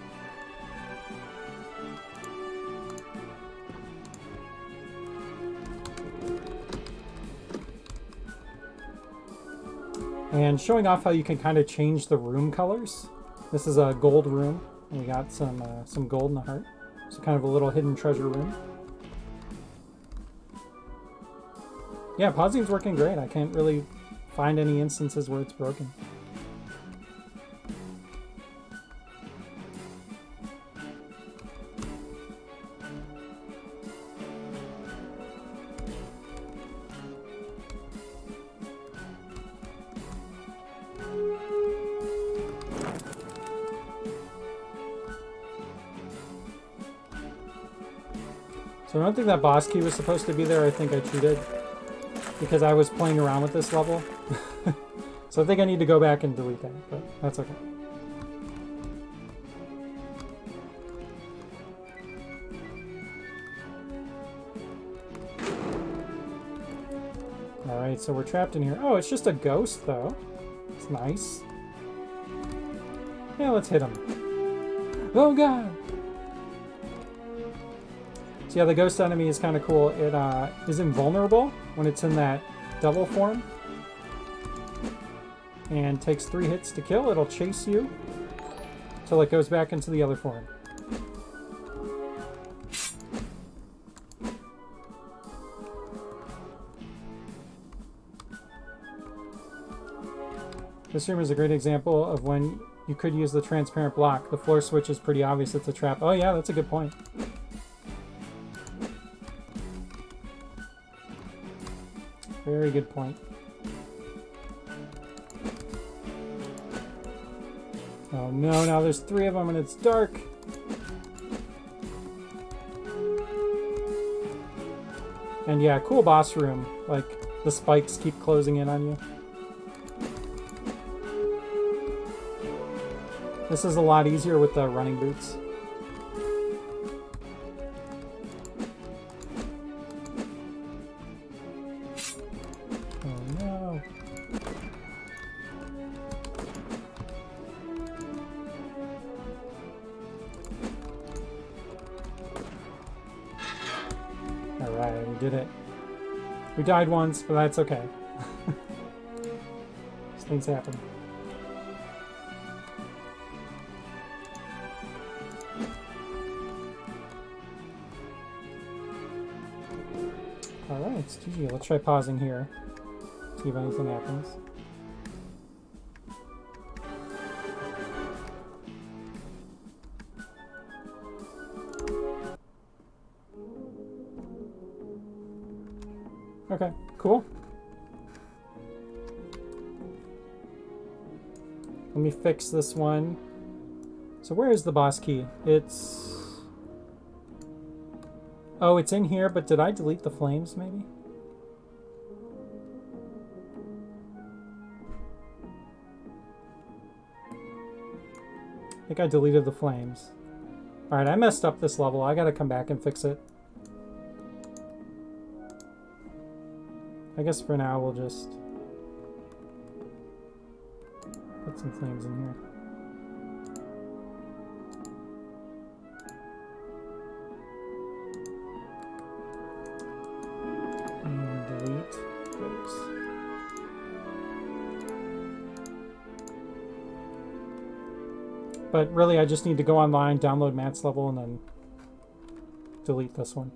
And showing off how you can kind of change the room colors. This is a gold room, and we got some gold in the heart. So kind of a little hidden treasure room. Yeah, pausing's working great. I can't really find any instances where it's broken. So I don't think that boss key was supposed to be there. I think I cheated because I was playing around with this level. So I think I need to go back and delete that, but that's okay. Alright, so we're trapped in here. Oh, it's just a ghost, though. It's nice. Yeah, let's hit him. Oh, God! So yeah, the ghost enemy is kind of cool. It is invulnerable when it's in that double form. And takes 3 hits to kill. It'll chase you till it goes back into the other form. This room is a great example of when you could use the transparent block. The floor switch is pretty obvious it's a trap. Oh yeah, that's a good point. Very good point. Oh no, now there's 3 of them and it's dark. And yeah, cool boss room. Like, the spikes keep closing in on you. This is a lot easier with the running boots. Oh no. Alright, we did it. We died once, but that's okay. These things happen. Alright, it's GG. Let's try pausing here. See if anything happens. Okay, cool. Let me fix this one. So where is the boss key? It's... Oh, it's in here, but did I delete the flames, maybe? I think I deleted the flames. Alright, I messed up this level. I gotta come back and fix it. I guess for now we'll just put some flames in here. And delete those. But really I just need to go online, download Matt's level, and then delete this one,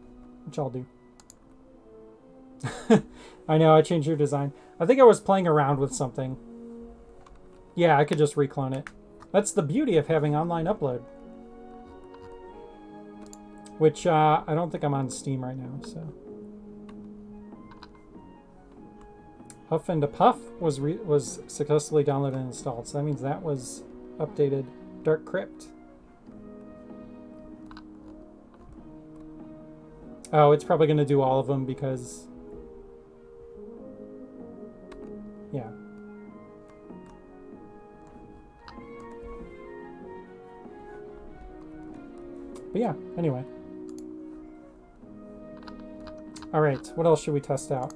which I'll do. I know, I changed your design. I think I was playing around with something. Yeah, I could just reclone it. That's the beauty of having online upload. Which, I don't think I'm on Steam right now, so... Huff and a Puff was successfully downloaded and installed, so that means that was updated. Dark Crypt. Oh, it's probably going to do all of them because... Yeah. But yeah, anyway. All right, what else should we test out?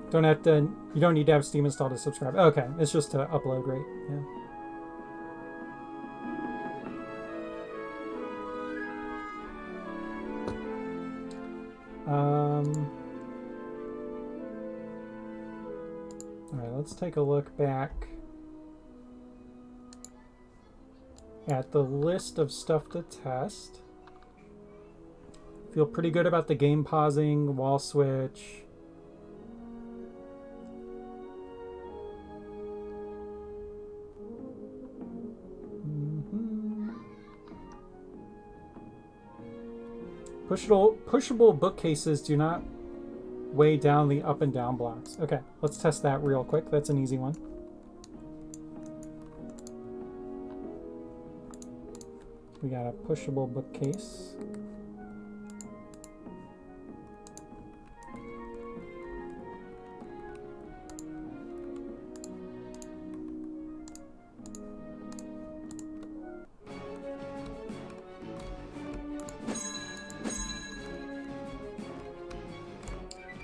Don't have to, you don't need to have Steam installed to subscribe. Okay, it's just to upload rate, yeah. All right, let's take a look back at the list of stuff to test. Feel pretty good about the game pausing, wall switch. Pushable bookcases do not weigh down the up and down blocks. Okay, let's test that real quick. That's an easy one. We got a pushable bookcase.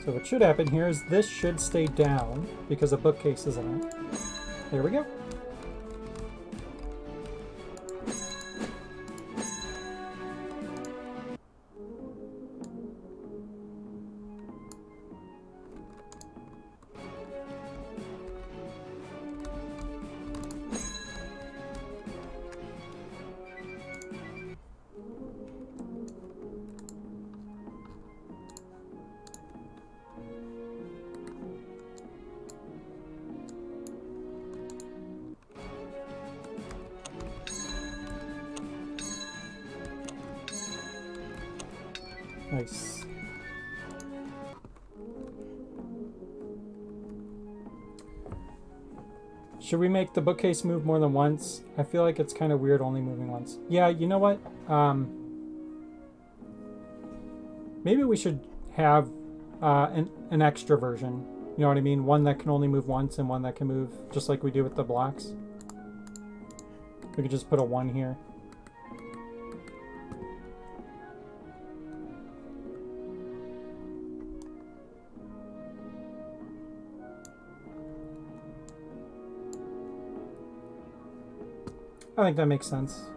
So what should happen here is this should stay down because a bookcase is on it. There we go. Nice. Should we make the bookcase move more than once? I feel like it's kind of weird only moving once. Yeah, you know what? Maybe we should have an extra version. You know what I mean? One that can only move once and one that can move just like we do with the blocks. We could just put a 1 here. I think that makes sense.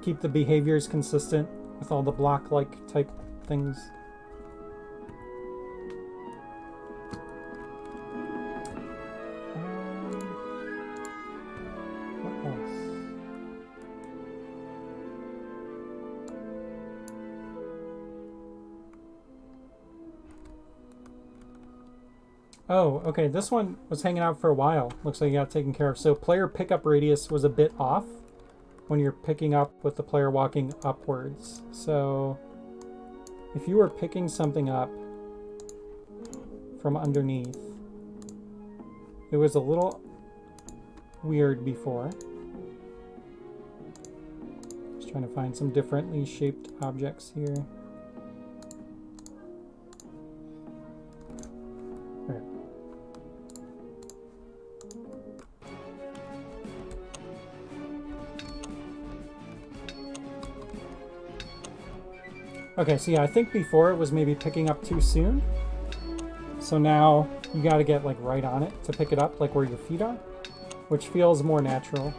Keep the behaviors consistent with all the block-like type things. What else? Oh, okay, this one was hanging out for a while. Looks like it got taken care of. So player pickup radius was a bit off when you're picking up with the player walking upwards. So if you were picking something up from underneath, it was a little weird before. Just trying to find some differently shaped objects here. Okay, so yeah, I think before it was maybe picking up too soon. So now you gotta get like right on it to pick it up, like where your feet are, which feels more natural.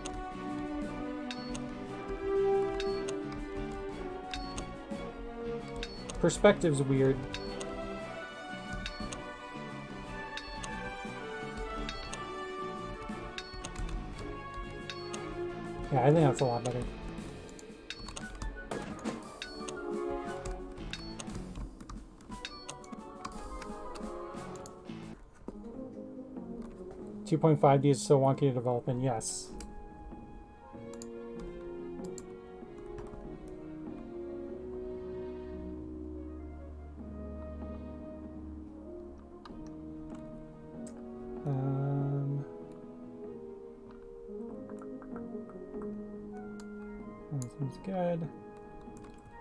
Perspective's weird. Yeah, I think that's a lot better. .5D is so wonky to develop in, yes. That seems good.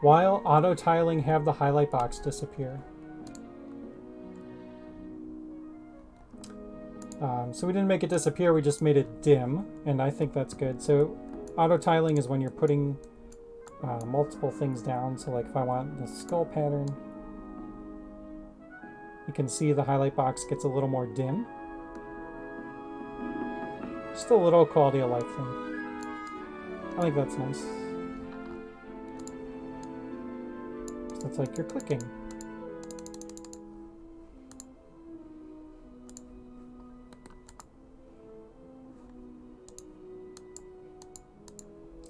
While auto tiling, have the highlight box disappear. So we didn't make it disappear, we just made it dim, and I think that's good. So auto tiling is when you're putting multiple things down. So like if I want the skull pattern, you can see the highlight box gets a little more dim. Just a little quality of life thing. I think that's nice. So it's like you're clicking.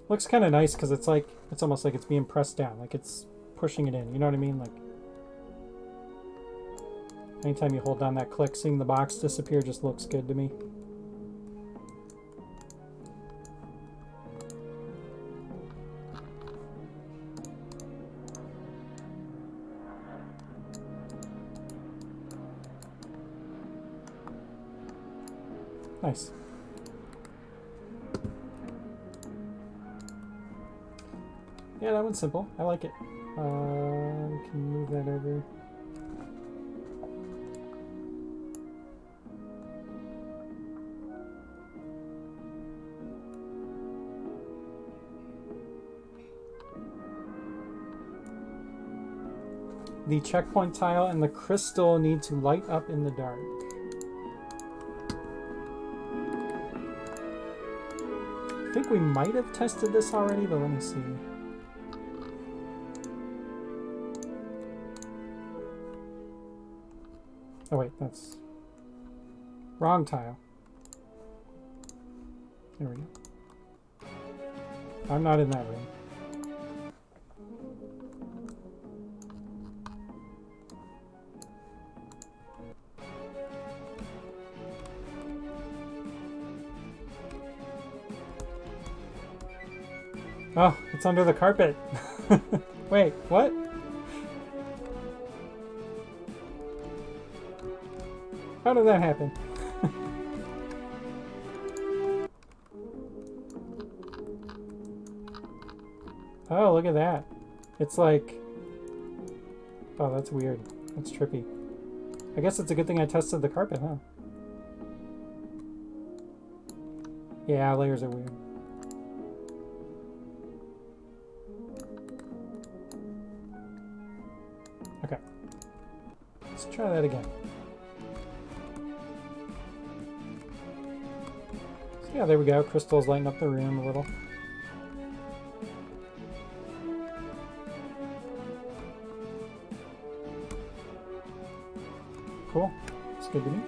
Looks kind of nice because it's like, it's almost like it's being pressed down, like it's pushing it in, you know what I mean? Like anytime you hold down that click, seeing the box disappear just looks good to me. Nice. Yeah, that one's simple. I like it. We can move that over. The checkpoint tile and the crystal need to light up in the dark. I think we might have tested this already, but let me see. Oh wait, that's wrong tile. There we go. I'm not in that room. Oh, it's under the carpet. Wait, what? How did that happen? Oh, look at that. It's like... Oh, that's weird. That's trippy. I guess it's a good thing I tested the carpet, huh? Yeah, layers are weird. Okay. Let's try that again. So yeah, there we go. Crystal's lighting up the room a little. Cool. It's good to me.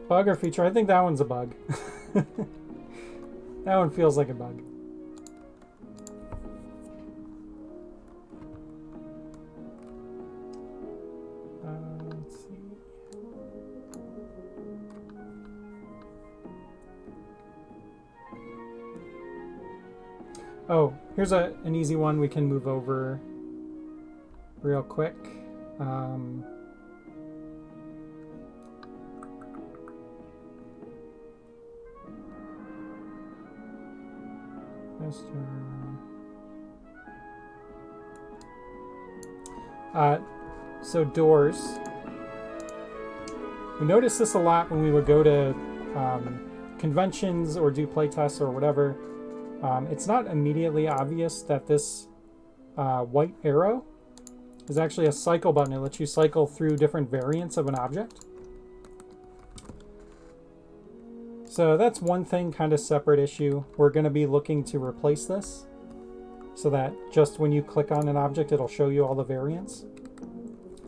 Bug or feature? I think that one's a bug. That one feels like a bug. Let's see. Oh, here's an easy one we can move over real quick. So doors. We noticed this a lot when we would go to conventions or do playtests or whatever. It's not immediately obvious that this white arrow is actually a cycle button. It lets you cycle through different variants of an object. So that's one thing, kind of separate issue. We're going to be looking to replace this so that just when you click on an object, it'll show you all the variants.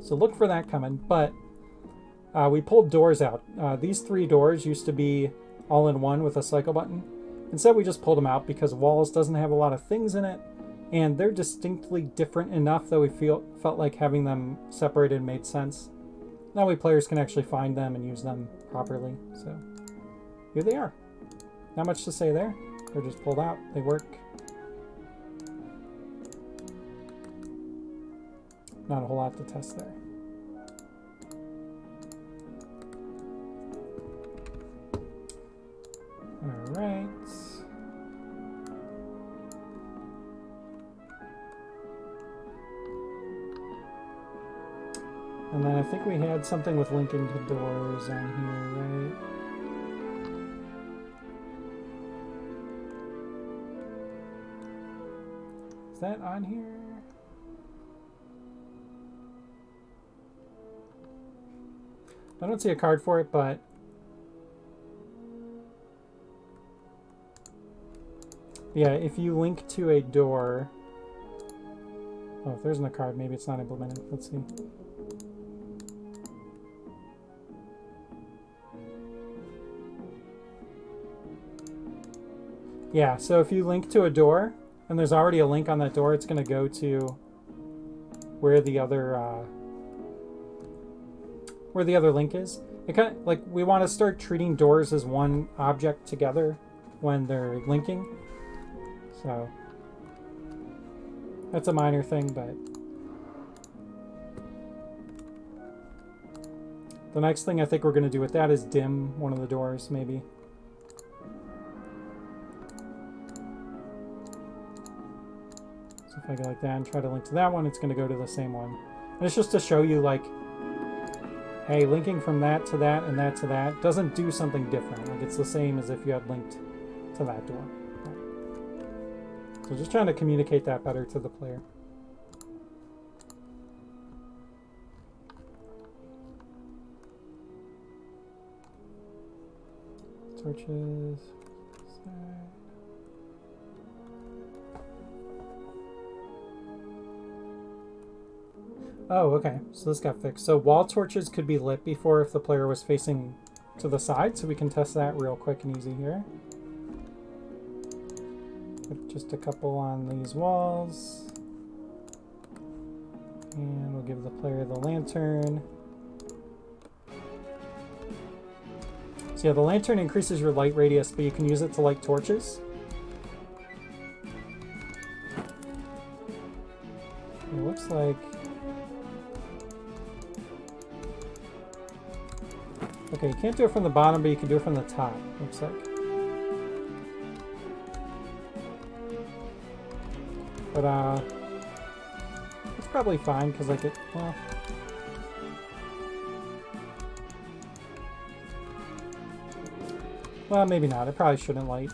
So look for that coming. But we pulled doors out. These three doors used to be all in one with a cycle button. Instead, we just pulled them out because Walls doesn't have a lot of things in it, and they're distinctly different enough that we felt like having them separated made sense. That way players can actually find them and use them properly. So here they are. Not much to say there. They're just pulled out. They work. Not a whole lot to test there. All right. And then I think we had something with linking to doors on here, right? Is that on here? I don't see a card for it, but yeah, if you link to a door. Oh, if there isn't a card, maybe it's not implemented. Let's see. Yeah, so if you link to a door, and there's already a link on that door, it's going to go to where the other link is. It kind of, like, we want to start treating doors as one object together when they're linking. So that's a minor thing, but the next thing I think we're going to do with that is dim one of the doors, maybe. So if I go like that and try to link to that one, it's going to go to the same one. And it's just to show you, like, hey, linking from that to that and that to that doesn't do something different. Like, it's the same as if you had linked to that door. So just trying to communicate that better to the player. Torches. Oh, okay. So this got fixed. So wall torches could be lit before if the player was facing to the side. So we can test that real quick and easy here. Put just a couple on these walls. And we'll give the player the lantern. So yeah, the lantern increases your light radius, but you can use it to light torches. It looks like... Okay, you can't do it from the bottom, but you can do it from the top, looks like. But, it's probably fine, because, like, well, maybe not. It probably shouldn't light.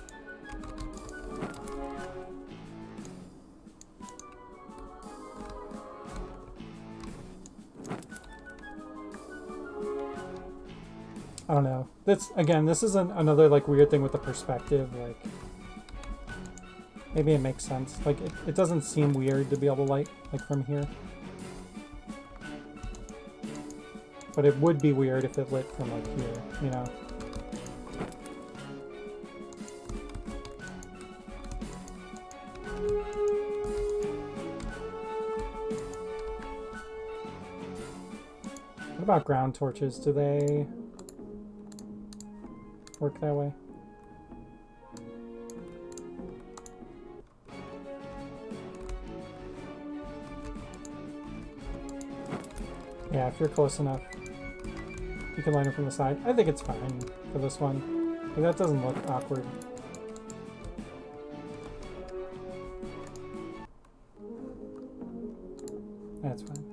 I don't know. That's, again, this is another, like, weird thing with the perspective. Like, maybe it makes sense. Like, it doesn't seem weird to be able to light, like, from here. But it would be weird if it lit from, like, here, you know? What about ground torches? Do they work that way? Yeah, if you're close enough, you can light it from the side. I think it's fine for this one. Like, that doesn't look awkward. That's fine.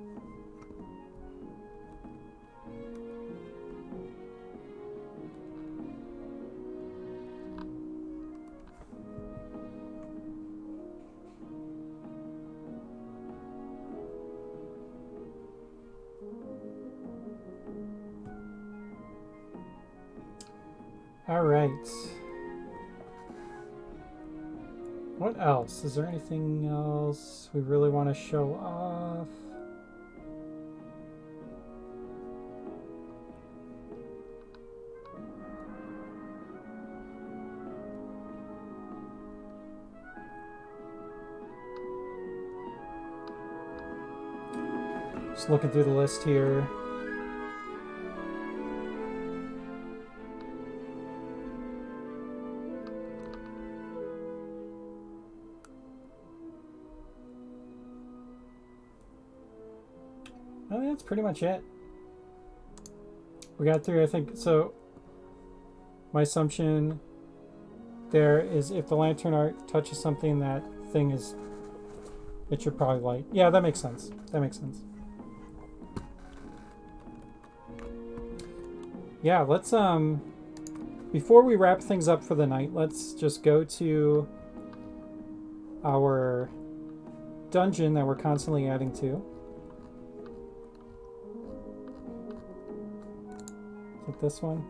All right. What else? Is there anything else we really want to show off? Just looking through the list here. I think that's pretty much it. We got through, I think, so my assumption there is if the lantern art touches something, that thing is, it should probably light. Yeah, that makes sense. That makes sense. yeah, let's before we wrap things up for the night, let's just go to our dungeon that we're constantly adding to. Is it this one?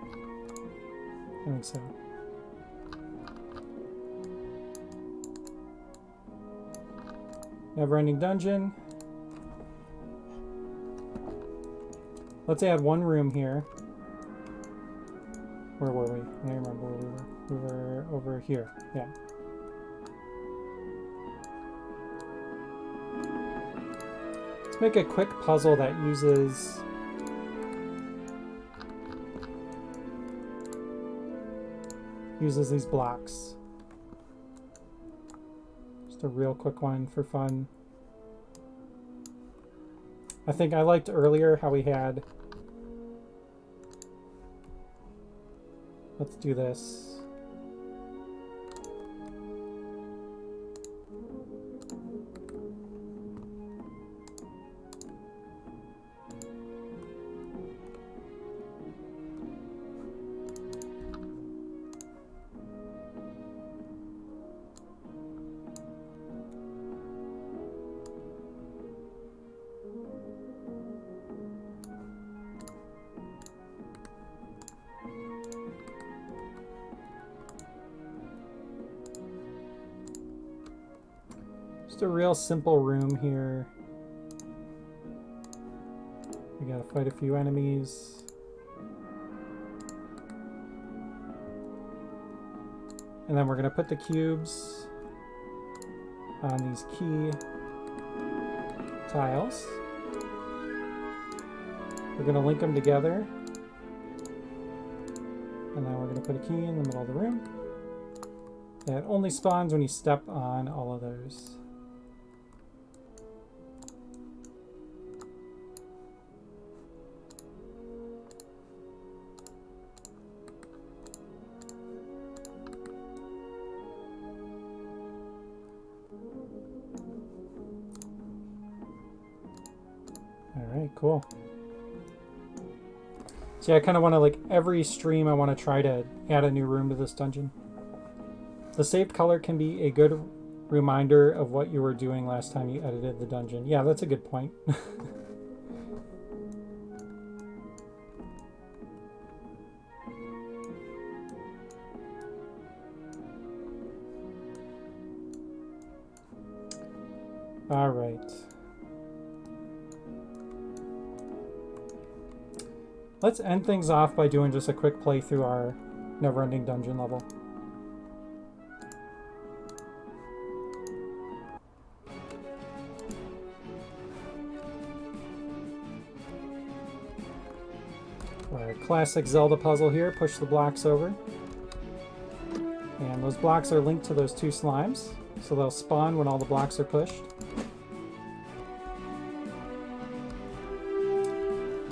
I think so. Never-ending dungeon. Let's add one room here. Where were we? I don't remember where we were. We were over here. Yeah. Let's make a quick puzzle that uses these blocks. Just a real quick one for fun. I think I liked earlier how we had... Let's do this. A real simple room here. We gotta fight a few enemies. And then we're gonna put the cubes on these key tiles. We're gonna link them together. And then we're gonna put a key in the middle of the room. That only spawns when you step on all of those. Alright, cool. So yeah, I kind of want to, like, every stream I want to try to add a new room to this dungeon. The saved color can be a good reminder of what you were doing last time you edited the dungeon. Yeah, that's a good point. All right. Let's end things off by doing just a quick play through our never-ending dungeon level. Our classic Zelda puzzle here, push the blocks over. And those blocks are linked to those two slimes, so they'll spawn when all the blocks are pushed.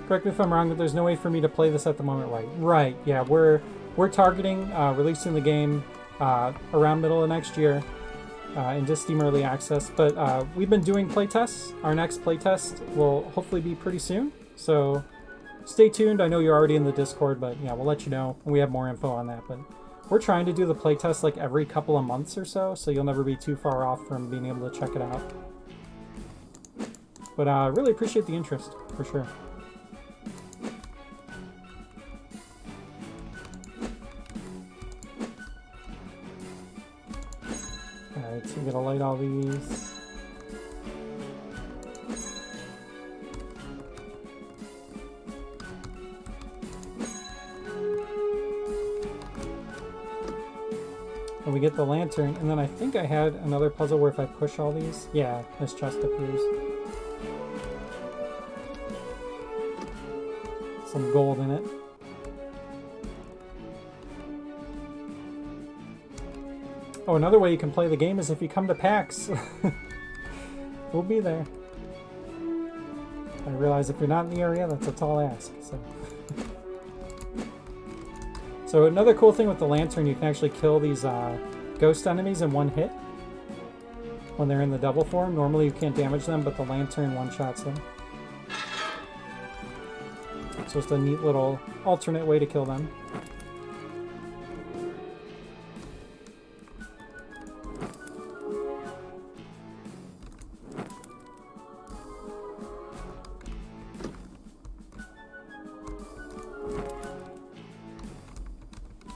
Correct me if I'm wrong, but there's no way for me to play this at the moment, right? Right, yeah, we're targeting releasing the game around middle of next year into Steam Early Access, but we've been doing playtests. Our next playtest will hopefully be pretty soon, so stay tuned. I know you're already in the Discord, but yeah, we'll let you know when we have more info on that. But we're trying to do the playtest like every couple of months or so, so you'll never be too far off from being able to check it out. But I really appreciate the interest, for sure. Alright, so we're gonna light all these. And we get the lantern, and then I think I had another puzzle where if I push all these, yeah, this chest appears. Some gold in it. Oh, another way you can play the game is if you come to PAX. We'll be there. I realize if you're not in the area, that's a tall ask. So another cool thing with the lantern, you can actually kill these ghost enemies in one hit when they're in the double form. Normally you can't damage them, but the lantern one-shots them. It's just a neat little alternate way to kill them.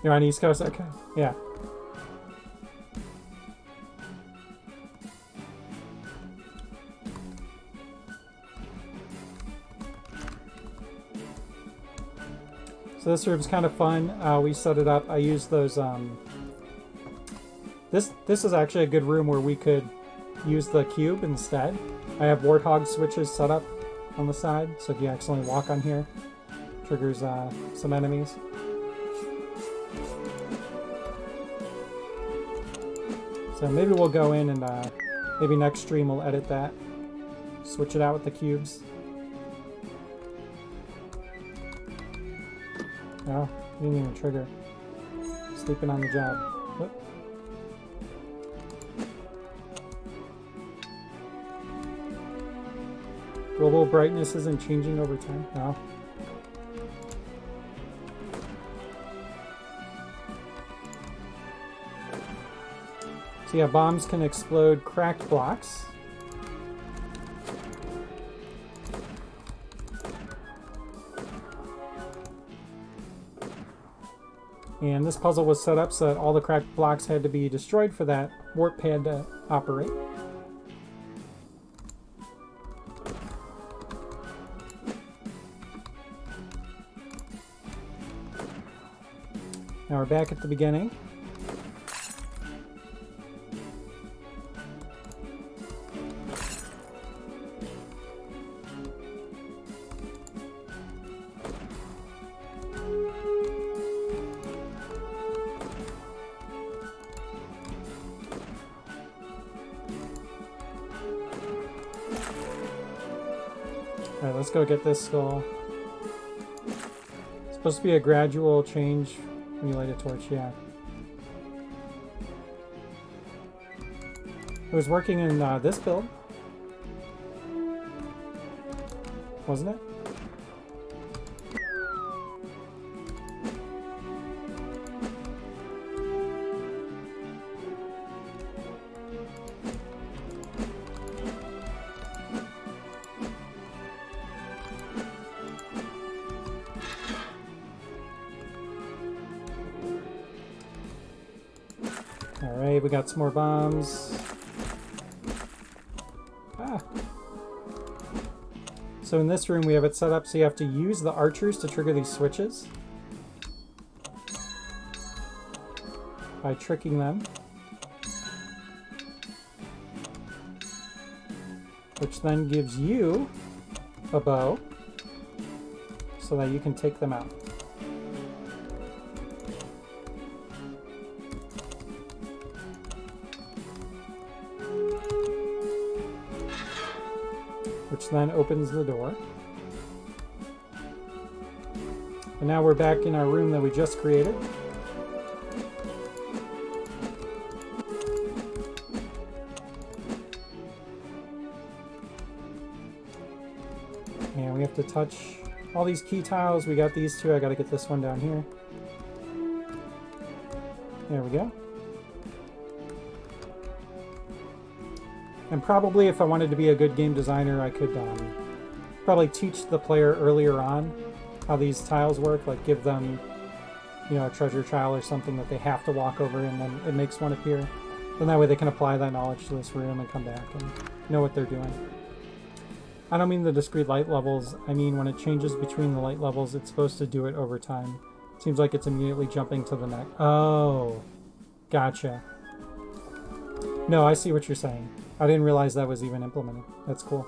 You're on East Coast? Okay, yeah. So this room's kind of fun. We set it up. I used those. This is actually a good room where we could use the cube instead. I have warthog switches set up on the side, so if you accidentally walk on here, triggers some enemies. So maybe we'll go in and maybe next stream we'll edit that, switch it out with the cubes. Oh, didn't even trigger. Sleeping on the job. Whoop. Global brightness isn't changing over time. No. So yeah, bombs can explode cracked blocks. And this puzzle was set up so that all the cracked blocks had to be destroyed for that warp pad to operate. Now we're back at the beginning. Alright, let's go get this skull. It's supposed to be a gradual change when you light a torch, yeah. It was working in this build, wasn't it? Alright, we got some more bombs. Ah. So in this room we have it set up so you have to use the archers to trigger these switches by tricking them, which then gives you a bow so that you can take them out. Which then opens the door. And now we're back in our room that we just created. And we have to touch all these key tiles. We got these two. I got to get this one down here. There we go. And probably if I wanted to be a good game designer, I could probably teach the player earlier on how these tiles work, like give them, you know, a treasure tile or something that they have to walk over and then it makes one appear. Then that way they can apply that knowledge to this room and come back and know what they're doing. I don't mean the discrete light levels, I mean when it changes between the light levels, it's supposed to do it over time. Seems like it's immediately jumping to the next. Oh, gotcha. No, I see what you're saying. I didn't realize that was even implemented. That's cool.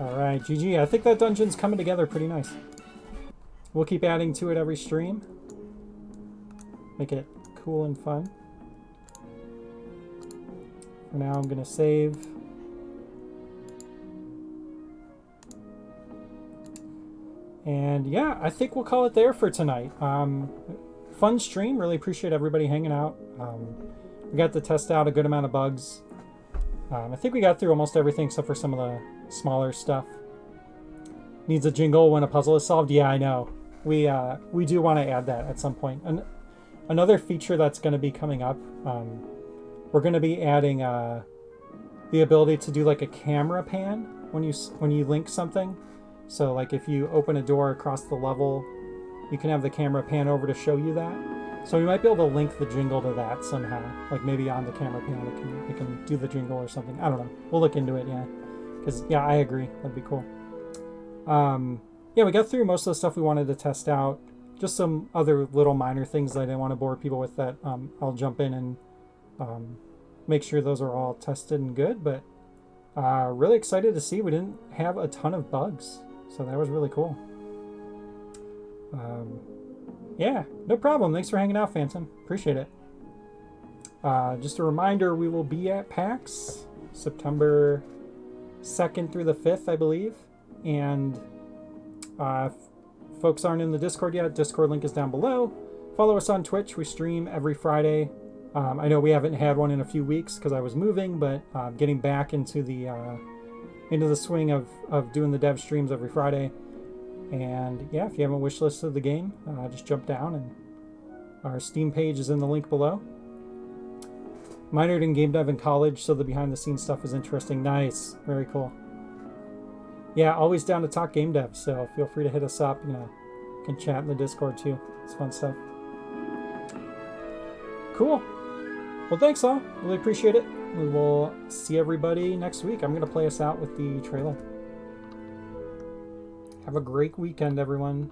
Alright, GG. I think that dungeon's coming together pretty nice. We'll keep adding to it every stream. Make it cool and fun. For now, I'm going to save. And yeah, I think we'll call it there for tonight. Fun stream. Really appreciate everybody hanging out. We got to test out a good amount of bugs. I think we got through almost everything except for some of the smaller stuff. Needs a jingle when a puzzle is solved. Yeah, I know. We do want to add that at some point. And another feature that's going to be coming up, we're going to be adding the ability to do like a camera pan when you link something. So like if you open a door across the level, you can have the camera pan over to show you that. So we might be able to link the jingle to that somehow. Like maybe on the camera pan it can do the jingle or something. I don't know. We'll look into it, yeah. Because, yeah, I agree. That'd be cool. Yeah, we got through most of the stuff we wanted to test out. Just some other little minor things that I didn't want to bore people with that I'll jump in and make sure those are all tested and good. But really excited to see we didn't have a ton of bugs. So that was really cool. Yeah, no problem. Thanks for hanging out, Phantom. Appreciate it. Just a reminder, we will be at PAX September 2nd through the 5th, I believe. And if folks aren't in the Discord yet, Discord link is down below. Follow us on Twitch. We stream every Friday. I know we haven't had one in a few weeks because I was moving, but getting back into the swing of doing the dev streams every Friday. And yeah, if you haven't wishlisted the game, just jump down, and our Steam page is in the link below. Minored in game dev in college, so the behind the scenes stuff is interesting. Nice, very cool. Yeah, always down to talk game dev, so feel free to hit us up. You can chat in the Discord too. It's fun stuff. Cool. Well, thanks all. Really appreciate it. We will see everybody next week. I'm going to play us out with the trailer. Have a great weekend, everyone.